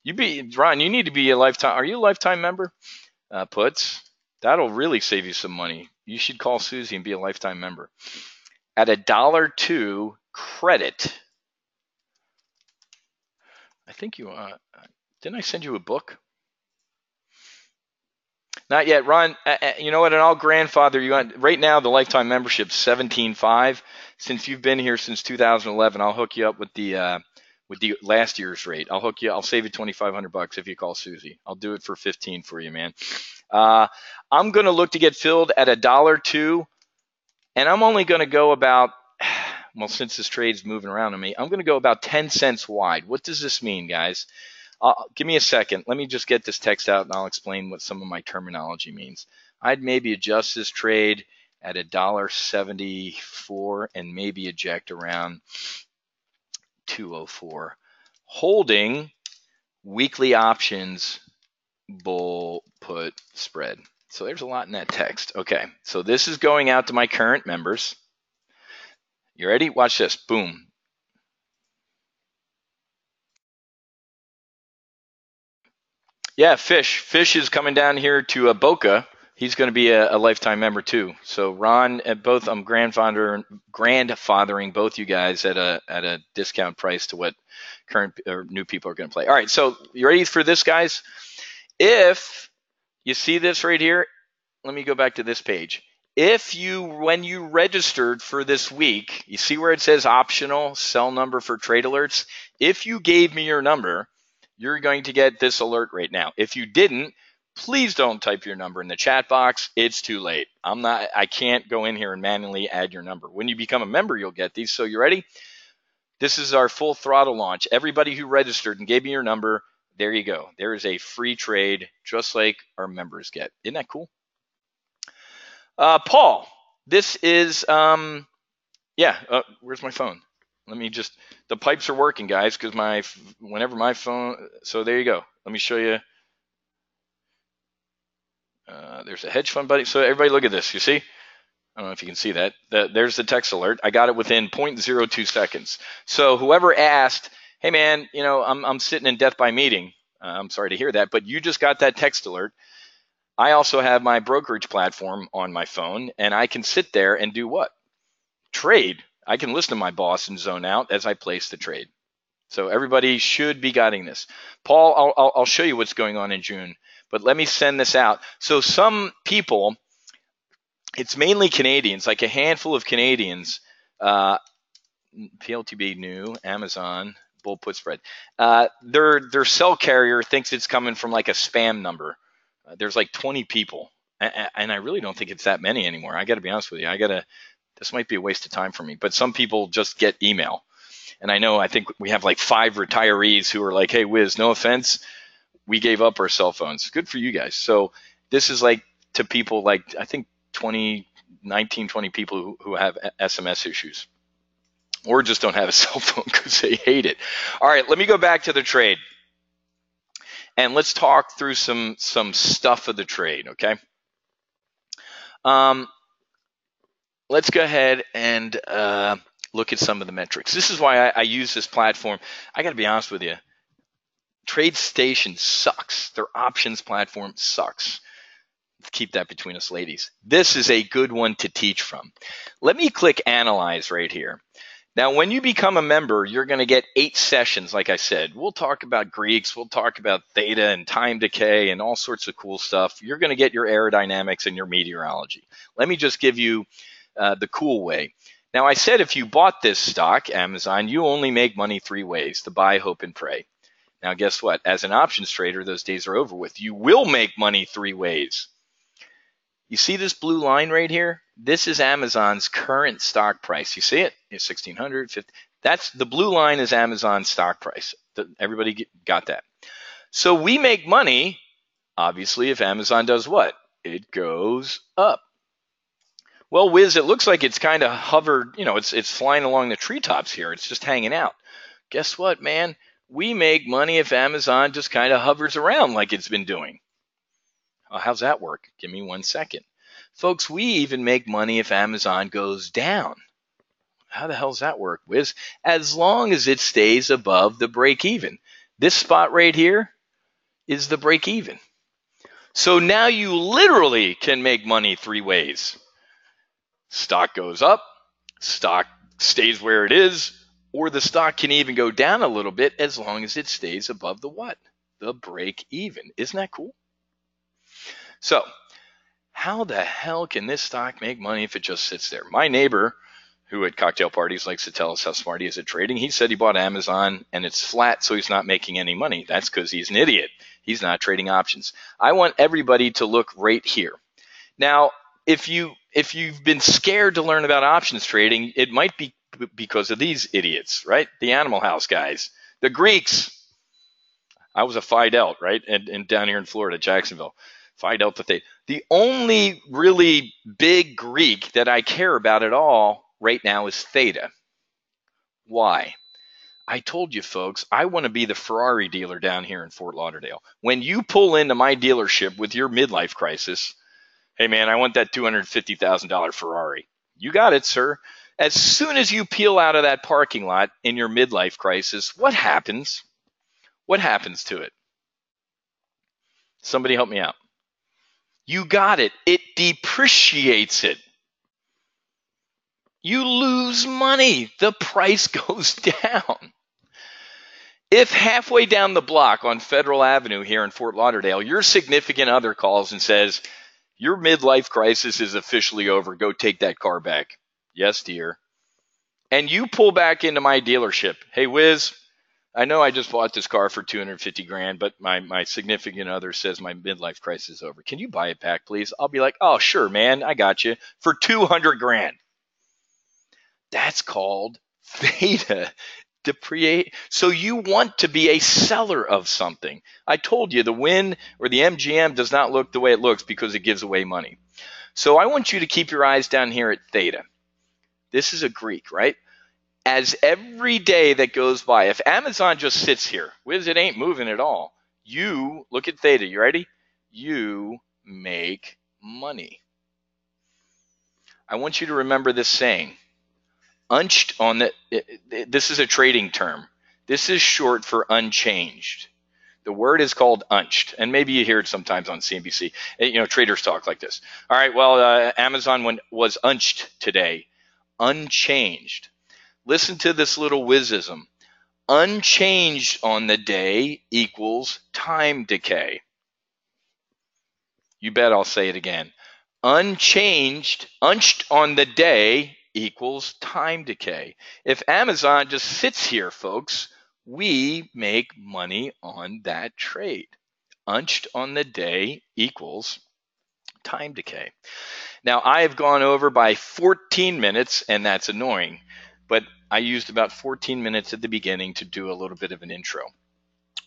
Speaker 1: you need to be a lifetime. Are you a lifetime member? Puts. That'll really save you some money. You should call Susie and be a lifetime member. At $1.02 credit. I think didn't I send you a book? Not yet, Ron. You know what? And I'll grandfather you on. Right now, the lifetime membership's $17.5. Since you've been here since 2011, I'll hook you up with the last year's rate. I'll save you $2,500 if you call Susie. I'll do it for $15 for you, man. I'm going to look to get filled at $1.02, and I'm only going to go about. Well, since this trade's moving around on me, I'm going to go about 10 cents wide. What does this mean, guys? Give me a second. Let me just get this text out, and I'll explain what some of my terminology means. I'd maybe adjust this trade at $1.74 and maybe eject around 204. Holding weekly options, bull, put, spread. So there's a lot in that text. Okay, so this is going out to my current members. You ready? Watch this. Boom. Yeah, Fish is coming down here to Boca. He's going to be a lifetime member too. So Ron, I'm grandfathering both you guys at a discount price to what current or new people are going to play. All right, so you ready for this, guys? If you see this right here, let me go back to this page. when you registered for this week, you see where it says optional cell number for trade alerts? If you gave me your number, you're going to get this alert right now. If you didn't, please don't type your number in the chat box. It's too late. I can't go in here and manually add your number. When you become a member, you'll get these. So you ready? This is our full throttle launch. Everybody who registered and gave me your number, there you go. There is a free trade just like our members get. Isn't that cool? Paul, this is, where's my phone? Let me just, the pipes are working, guys, because whenever my phone, so there you go. Let me show you. There's a hedge fund buddy. So everybody look at this. You see? I don't know if you can see that. There's the text alert. I got it within 0.02 seconds. So whoever asked, hey man, I'm sitting in death by meeting. I'm sorry to hear that, but you just got that text alert. I also have my brokerage platform on my phone, and I can sit there and do what? Trade. I can listen to my boss and zone out as I place the trade. So everybody should be getting this. Paul, I'll show you what's going on in June, but let me send this out. So some people, it's mainly Canadians, like a handful of Canadians, PLTB new, Amazon, bull put spread. Their cell carrier thinks it's coming from like a spam number. There's like 20 people, and I really don't think it's that many anymore. I got to be honest with you. This might be a waste of time for me, but some people just get email. And I think we have like 5 retirees who are like, hey, Whiz, no offense, we gave up our cell phones. Good for you guys. So this is like to people like, I think 20 people who have SMS issues or just don't have a cell phone because they hate it. All right, let me go back to the trade. And let's talk through some stuff of the trade, okay? Let's go ahead and look at some of the metrics. This is why I use this platform. I got to be honest with you. TradeStation sucks. Their options platform sucks. Let's keep that between us ladies. This is a good one to teach from. Let me click Analyze right here. Now, when you become a member, you're going to get 8 sessions, like I said. We'll talk about Greeks. We'll talk about theta and time decay and all sorts of cool stuff. You're going to get your aerodynamics and your meteorology. Let me just give you the cool way. Now, I said if you bought this stock, Amazon, you only make money 3 ways, to buy, hope, and pray. Now, guess what? As an options trader, those days are over with. You will make money 3 ways. You see this blue line right here? This is Amazon's current stock price. You see it? It's 1,650. That's the blue line is Amazon's stock price. Everybody got that. So we make money, obviously, if Amazon does what? It goes up. Well, Wiz, it looks like it's kind of hovered. It's flying along the treetops here. It's just hanging out. Guess what, man? We make money if Amazon just kind of hovers around like it's been doing. Oh, how's that work? Give me 1 second. Folks, we even make money if Amazon goes down. How the hell does that work, Wiz? As long as it stays above the break even. This spot right here is the break even. So now you literally can make money 3 ways. Stock goes up, stock stays where it is, or the stock can even go down a little bit as long as it stays above the what? The break even. Isn't that cool? So how the hell can this stock make money if it just sits there? My neighbor, who at cocktail parties likes to tell us how smart he is at trading, he said he bought Amazon and it's flat, so he's not making any money. That's because he's an idiot. He's not trading options. I want everybody to look right here. Now, if you've been scared to learn about options trading, it might be because of these idiots, right? The Animal House guys, the Greeks. I was a Phi Delt, right? And down here in Florida, Jacksonville. Phi Delta Theta. The only really big Greek that I care about at all right now is Theta. Why? I told you, folks, I want to be the Ferrari dealer down here in Fort Lauderdale. When you pull into my dealership with your midlife crisis, hey, man, I want that $250,000 Ferrari. You got it, sir. As soon as you peel out of that parking lot in your midlife crisis, what happens? What happens to it? Somebody help me out. You got it. It depreciates it. You lose money. The price goes down. If halfway down the block on Federal Avenue here in Fort Lauderdale, your significant other calls and says, Your midlife crisis is officially over. Go take that car back. Yes, dear. And you pull back into my dealership. Hey, Whiz, I know I just bought this car for 250 grand, but my significant other says my midlife crisis is over. Can you buy it back, please? I'll be like, oh, sure, man. I got you for 200 grand. That's called theta depreciate. So you want to be a seller of something. I told you the win or the MGM does not look the way it looks because it gives away money. So I want you to keep your eyes down here at theta. This is a Greek, right? As every day that goes by, if Amazon just sits here, Whiz, it ain't moving at all. You look at theta. You ready? You make money. I want you to remember this saying. Unched on the, this is a trading term. This is short for unchanged. The word is called unched, and maybe you hear it sometimes on CNBC. Traders talk like this. All right, well, Amazon was unched today, unchanged. Listen to this little whizzism. Unchanged on the day equals time decay. You bet I'll say it again. Unchanged, unched on the day equals time decay. If Amazon just sits here, folks, we make money on that trade. Unched on the day equals time decay. Now, I have gone over by 14 minutes, and that's annoying, but I used about 14 minutes at the beginning to do a little bit of an intro.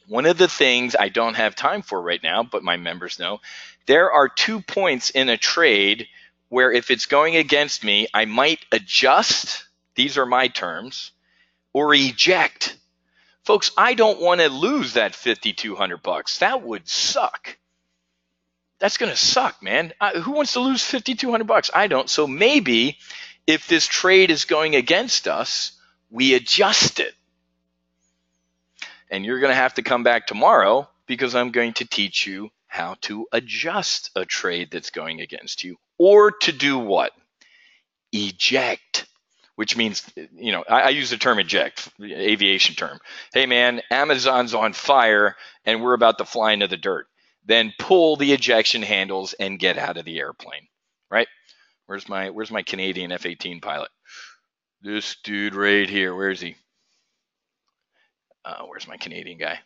Speaker 1: One of the things I don't have time for right now, but my members know, there are 2 points in a trade where if it's going against me, I might adjust, these are my terms, or eject. Folks, I don't want to lose that $5,200. That would suck. That's going to suck, man. Who wants to lose $5,200? I don't. So maybe if this trade is going against us, we adjust it. And you're going to have to come back tomorrow because I'm going to teach you how to adjust a trade that's going against you. Or to do what? Eject, which means, I use the term eject, the aviation term. Hey, man, Amazon's on fire and we're about to fly into the dirt. Then pull the ejection handles and get out of the airplane, right? Where's my Canadian F-18 pilot? This dude right here. Where is he? Where's my Canadian guy?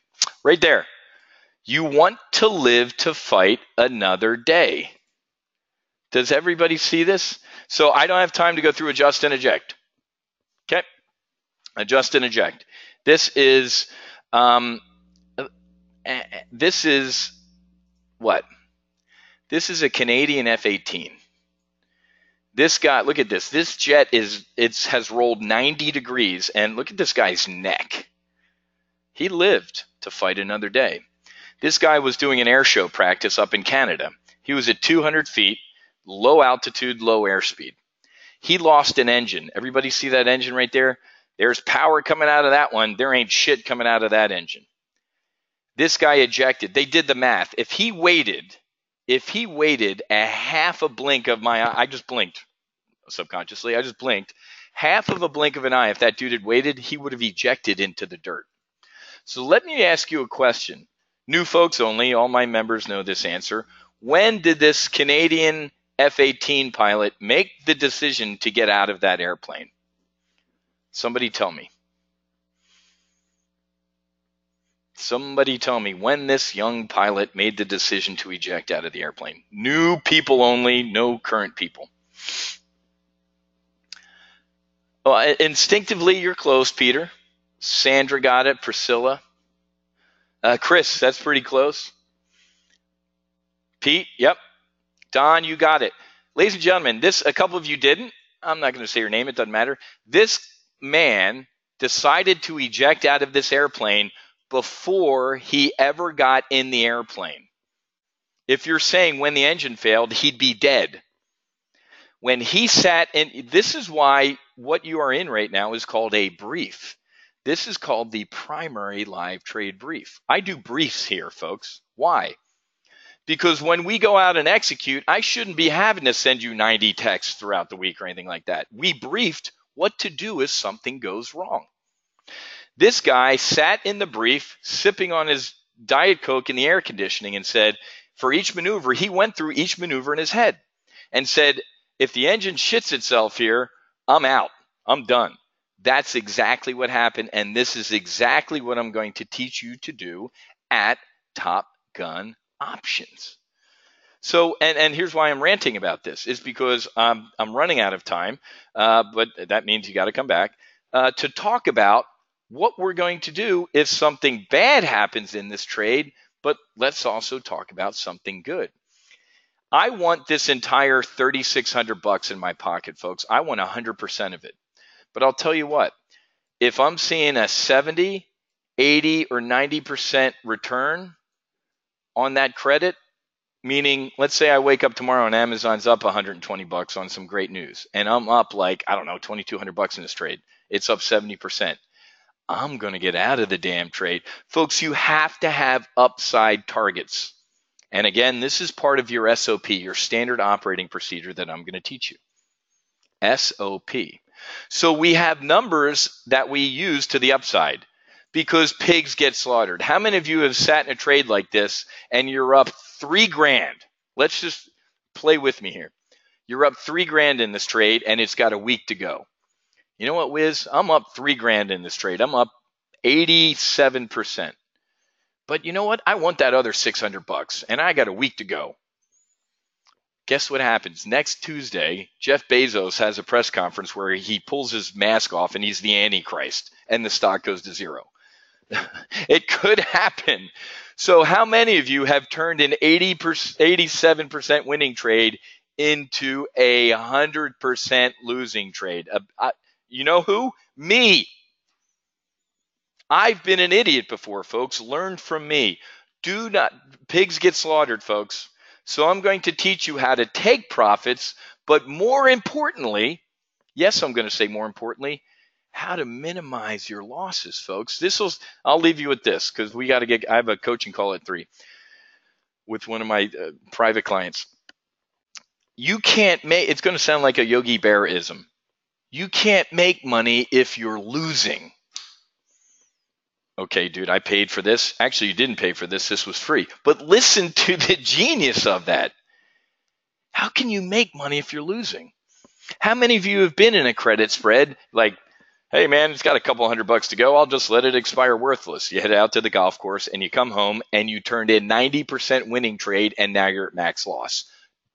Speaker 1: Right there. You want to live to fight another day. Does everybody see this? So I don't have time to go through adjust and eject. Okay? Adjust and eject. This is what? This is a Canadian F-18. This guy, look at this. This jet has rolled 90 degrees, and look at this guy's neck. He lived to fight another day. This guy was doing an air show practice up in Canada. He was at 200 feet, low altitude, low airspeed. He lost an engine. Everybody see that engine right there? There's power coming out of that one. There ain't shit coming out of that engine. This guy ejected. They did the math. If he waited a half a blink of my eye, I just blinked subconsciously. I just blinked. Half of a blink of an eye, if that dude had waited, he would have ejected into the dirt. So let me ask you a question. New folks only, all my members know this answer. When did this Canadian F-18 pilot make the decision to get out of that airplane? Somebody tell me. Somebody tell me when this young pilot made the decision to eject out of the airplane. New people only, no current people. Well, instinctively, you're close, Peter. Sandra got it. Priscilla. Chris, that's pretty close. Pete, yep. Don, you got it. Ladies and gentlemen, a couple of you didn't. I'm not going to say your name. It doesn't matter. This man decided to eject out of this airplane before he ever got in the airplane. If you're saying when the engine failed, he'd be dead. When he sat in, this is why what you are in right now is called a brief. This is called the primary live trade brief. I do briefs here, folks. Why? Because when we go out and execute, I shouldn't be having to send you 90 texts throughout the week or anything like that. We briefed what to do if something goes wrong. This guy sat in the brief, sipping on his Diet Coke in the air conditioning and said, for each maneuver, he went through each maneuver in his head and said, if the engine shits itself here, I'm out. I'm done. That's exactly what happened. And this is exactly what I'm going to teach you to do at Top Gun Options. So, and here's why I'm ranting about this is because I'm running out of time, but that means you got to come back to talk about what we're going to do if something bad happens in this trade, but let's also talk about something good. I want this entire $3,600 in my pocket, folks. I want 100% of it. But I'll tell you what, if I'm seeing a 70, 80, or 90% return on that credit, meaning let's say I wake up tomorrow and Amazon's up $120 on some great news, and I'm up like, I don't know, $2,200 in this trade. It's up 70%. I'm going to get out of the damn trade. Folks, you have to have upside targets. And again, this is part of your SOP, your standard operating procedure that I'm going to teach you. SOP. So we have numbers that we use to the upside because pigs get slaughtered. How many of you have sat in a trade like this and you're up $3,000? Let's just play with me here. You're up $3,000 in this trade and it's got a week to go. You know what, Wiz? I'm up $3,000 in this trade. I'm up 87%. But you know what? I want that other $600 and I got a week to go. Guess what happens? Next Tuesday, Jeff Bezos has a press conference where he pulls his mask off and he's the Antichrist and the stock goes to zero. It could happen. So how many of you have turned an 87% winning trade into a 100% losing trade? You know who? Me. I've been an idiot before, folks. Learn from me. Pigs get slaughtered, folks. So I'm going to teach you how to take profits, but more importantly, yes, I'm going to say more importantly, how to minimize your losses, folks. I'll leave you with this because I have a coaching call at 3 with one of my private clients. It's going to sound like a Yogi Bear-ism. You can't make money if you're losing. Okay, dude, I paid for this. Actually, you didn't pay for this. This was free. But listen to the genius of that. How can you make money if you're losing? How many of you have been in a credit spread like, hey, man, it's got a couple $100 to go. I'll just let it expire worthless. You head out to the golf course and you come home and you turned in 90% winning trade and now you're at max loss.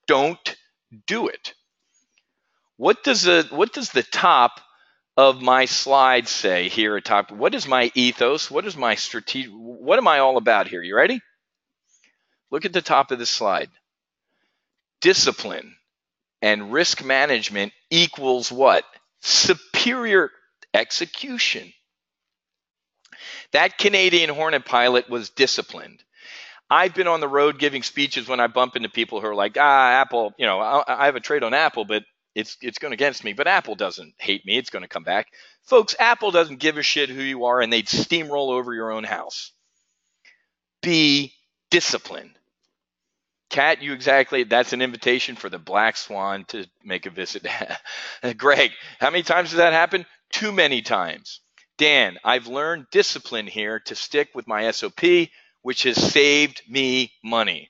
Speaker 1: Don't do it. What does the top of my slide say here at top? What is my ethos? What is my strategy? What am I all about here? You ready? Look at the top of this slide. Discipline and risk management equals what? Superior execution. That Canadian Hornet pilot was disciplined. I've been on the road giving speeches when I bump into people who are like, Apple, I have a trade on Apple, but it's going against me. But Apple doesn't hate me. It's going to come back. Folks, Apple doesn't give a shit who you are, and they'd steamroll over your own house. Be disciplined. Kat, that's an invitation for the Black Swan to make a visit. Greg, how many times has that happened? Too many times. Dan, I've learned discipline here to stick with my SOP, which has saved me money.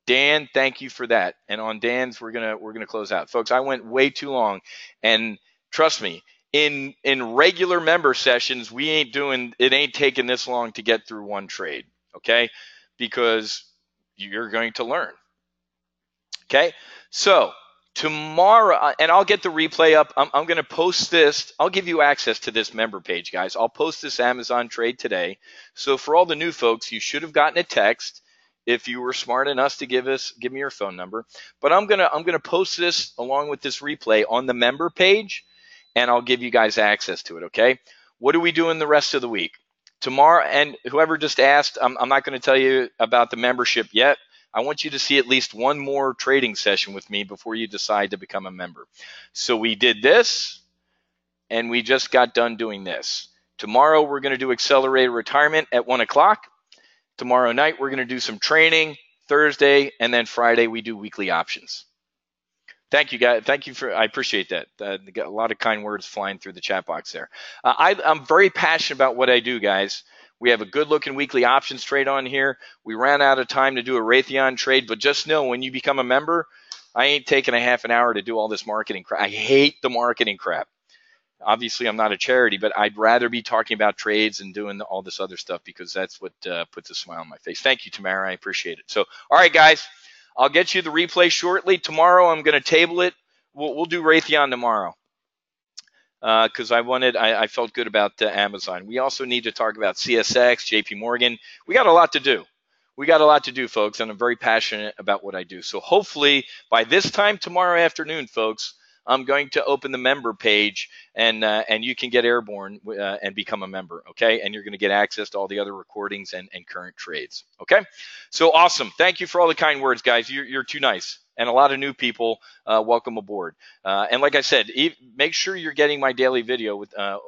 Speaker 1: Dan, thank you for that. And on Dan's, we're gonna close out. Folks, I went way too long. And trust me, in regular member sessions, it ain't taking this long to get through one trade, okay? Because you're going to learn. Okay? So tomorrow, and I'll get the replay up. I'm going to post this. I'll give you access to this member page, guys. I'll post this Amazon trade today. So for all the new folks, you should have gotten a text if you were smart enough to give me your phone number. But I'm gonna post this along with this replay on the member page, and I'll give you guys access to it. Okay? What are we doing the rest of the week? Tomorrow, and whoever just asked, I'm not going to tell you about the membership yet. I want you to see at least one more trading session with me before you decide to become a member. So we did this, and we just got done doing this. Tomorrow, we're going to do accelerated retirement at 1 o'clock. Tomorrow night, we're going to do some training. Thursday, and then Friday, we do weekly options. Thank you, guys. I appreciate that. Got a lot of kind words flying through the chat box there. I'm very passionate about what I do, guys. We have a good-looking weekly options trade on here. We ran out of time to do a Raytheon trade, but just know when you become a member, I ain't taking a half an hour to do all this marketing crap. I hate the marketing crap. Obviously, I'm not a charity, but I'd rather be talking about trades and doing all this other stuff because that's what puts a smile on my face. Thank you, Tamara. I appreciate it. So, all right, guys, I'll get you the replay shortly. Tomorrow, I'm going to table it. We'll do Raytheon tomorrow because I felt good about Amazon. We also need to talk about CSX, JP Morgan. We got a lot to do. We got a lot to do, folks, and I'm very passionate about what I do. So hopefully by this time tomorrow afternoon, folks, I'm going to open the member page, and you can get airborne and become a member, okay? And you're going to get access to all the other recordings and current trades, okay? So awesome. Thank you for all the kind words, guys. You're too nice. And a lot of new people, welcome aboard. And like I said, make sure you're getting my daily video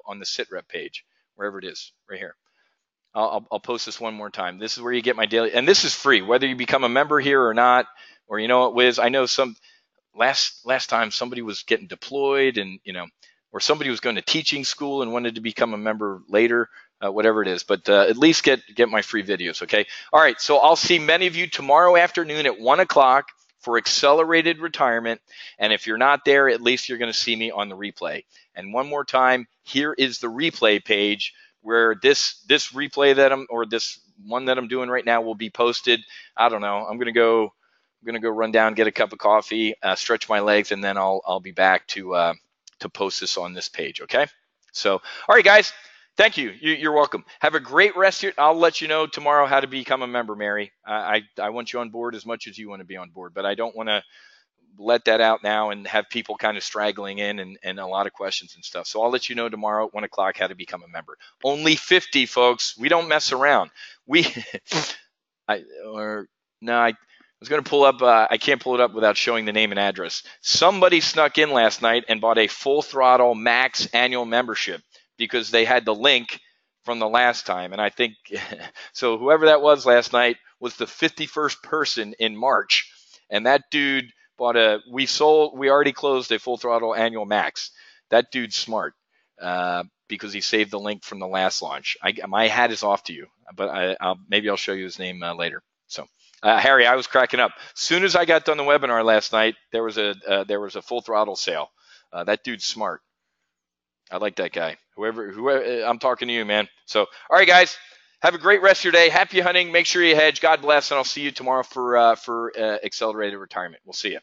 Speaker 1: on the SITREP page, wherever it is, right here. I'll post this one more time. This is where you get my daily, and this is free, whether you become a member here or not, or you know what, Wiz, I know last time somebody was getting deployed and, or somebody was going to teaching school and wanted to become a member later, whatever it is, but at least get my free videos, okay? All right, so I'll see many of you tomorrow afternoon at 1 o'clock for accelerated retirement, and if you're not there, at least you're going to see me on the replay. And one more time, here is the replay page where this replay this one that I'm doing right now will be posted. I don't know. I'm gonna go run down, get a cup of coffee, stretch my legs, and then I'll be back to post this on this page. Okay. So, all right, guys. Thank you. You're welcome. Have a great rest. I'll let you know tomorrow how to become a member, Mary. I want you on board as much as you want to be on board, but I don't want to let that out now and have people kind of straggling in and a lot of questions and stuff. So I'll let you know tomorrow at 1 o'clock how to become a member. Only 50, folks. We don't mess around. I was going to pull up. I can't pull it up without showing the name and address. Somebody snuck in last night and bought a Full Throttle Max annual membership because they had the link from the last time. And I think, so whoever that was last night was the 51st person in March. And that dude we already closed a Full Throttle annual max. That dude's smart because he saved the link from the last launch. My hat is off to you, but maybe I'll show you his name later. So, Harry, I was cracking up. Soon as I got done the webinar last night, there was a Full Throttle sale. That dude's smart. I like that guy. Whoever, I'm talking to you, man. So, all right, guys. Have a great rest of your day. Happy hunting. Make sure you hedge. God bless, and I'll see you tomorrow for accelerated retirement. We'll see you.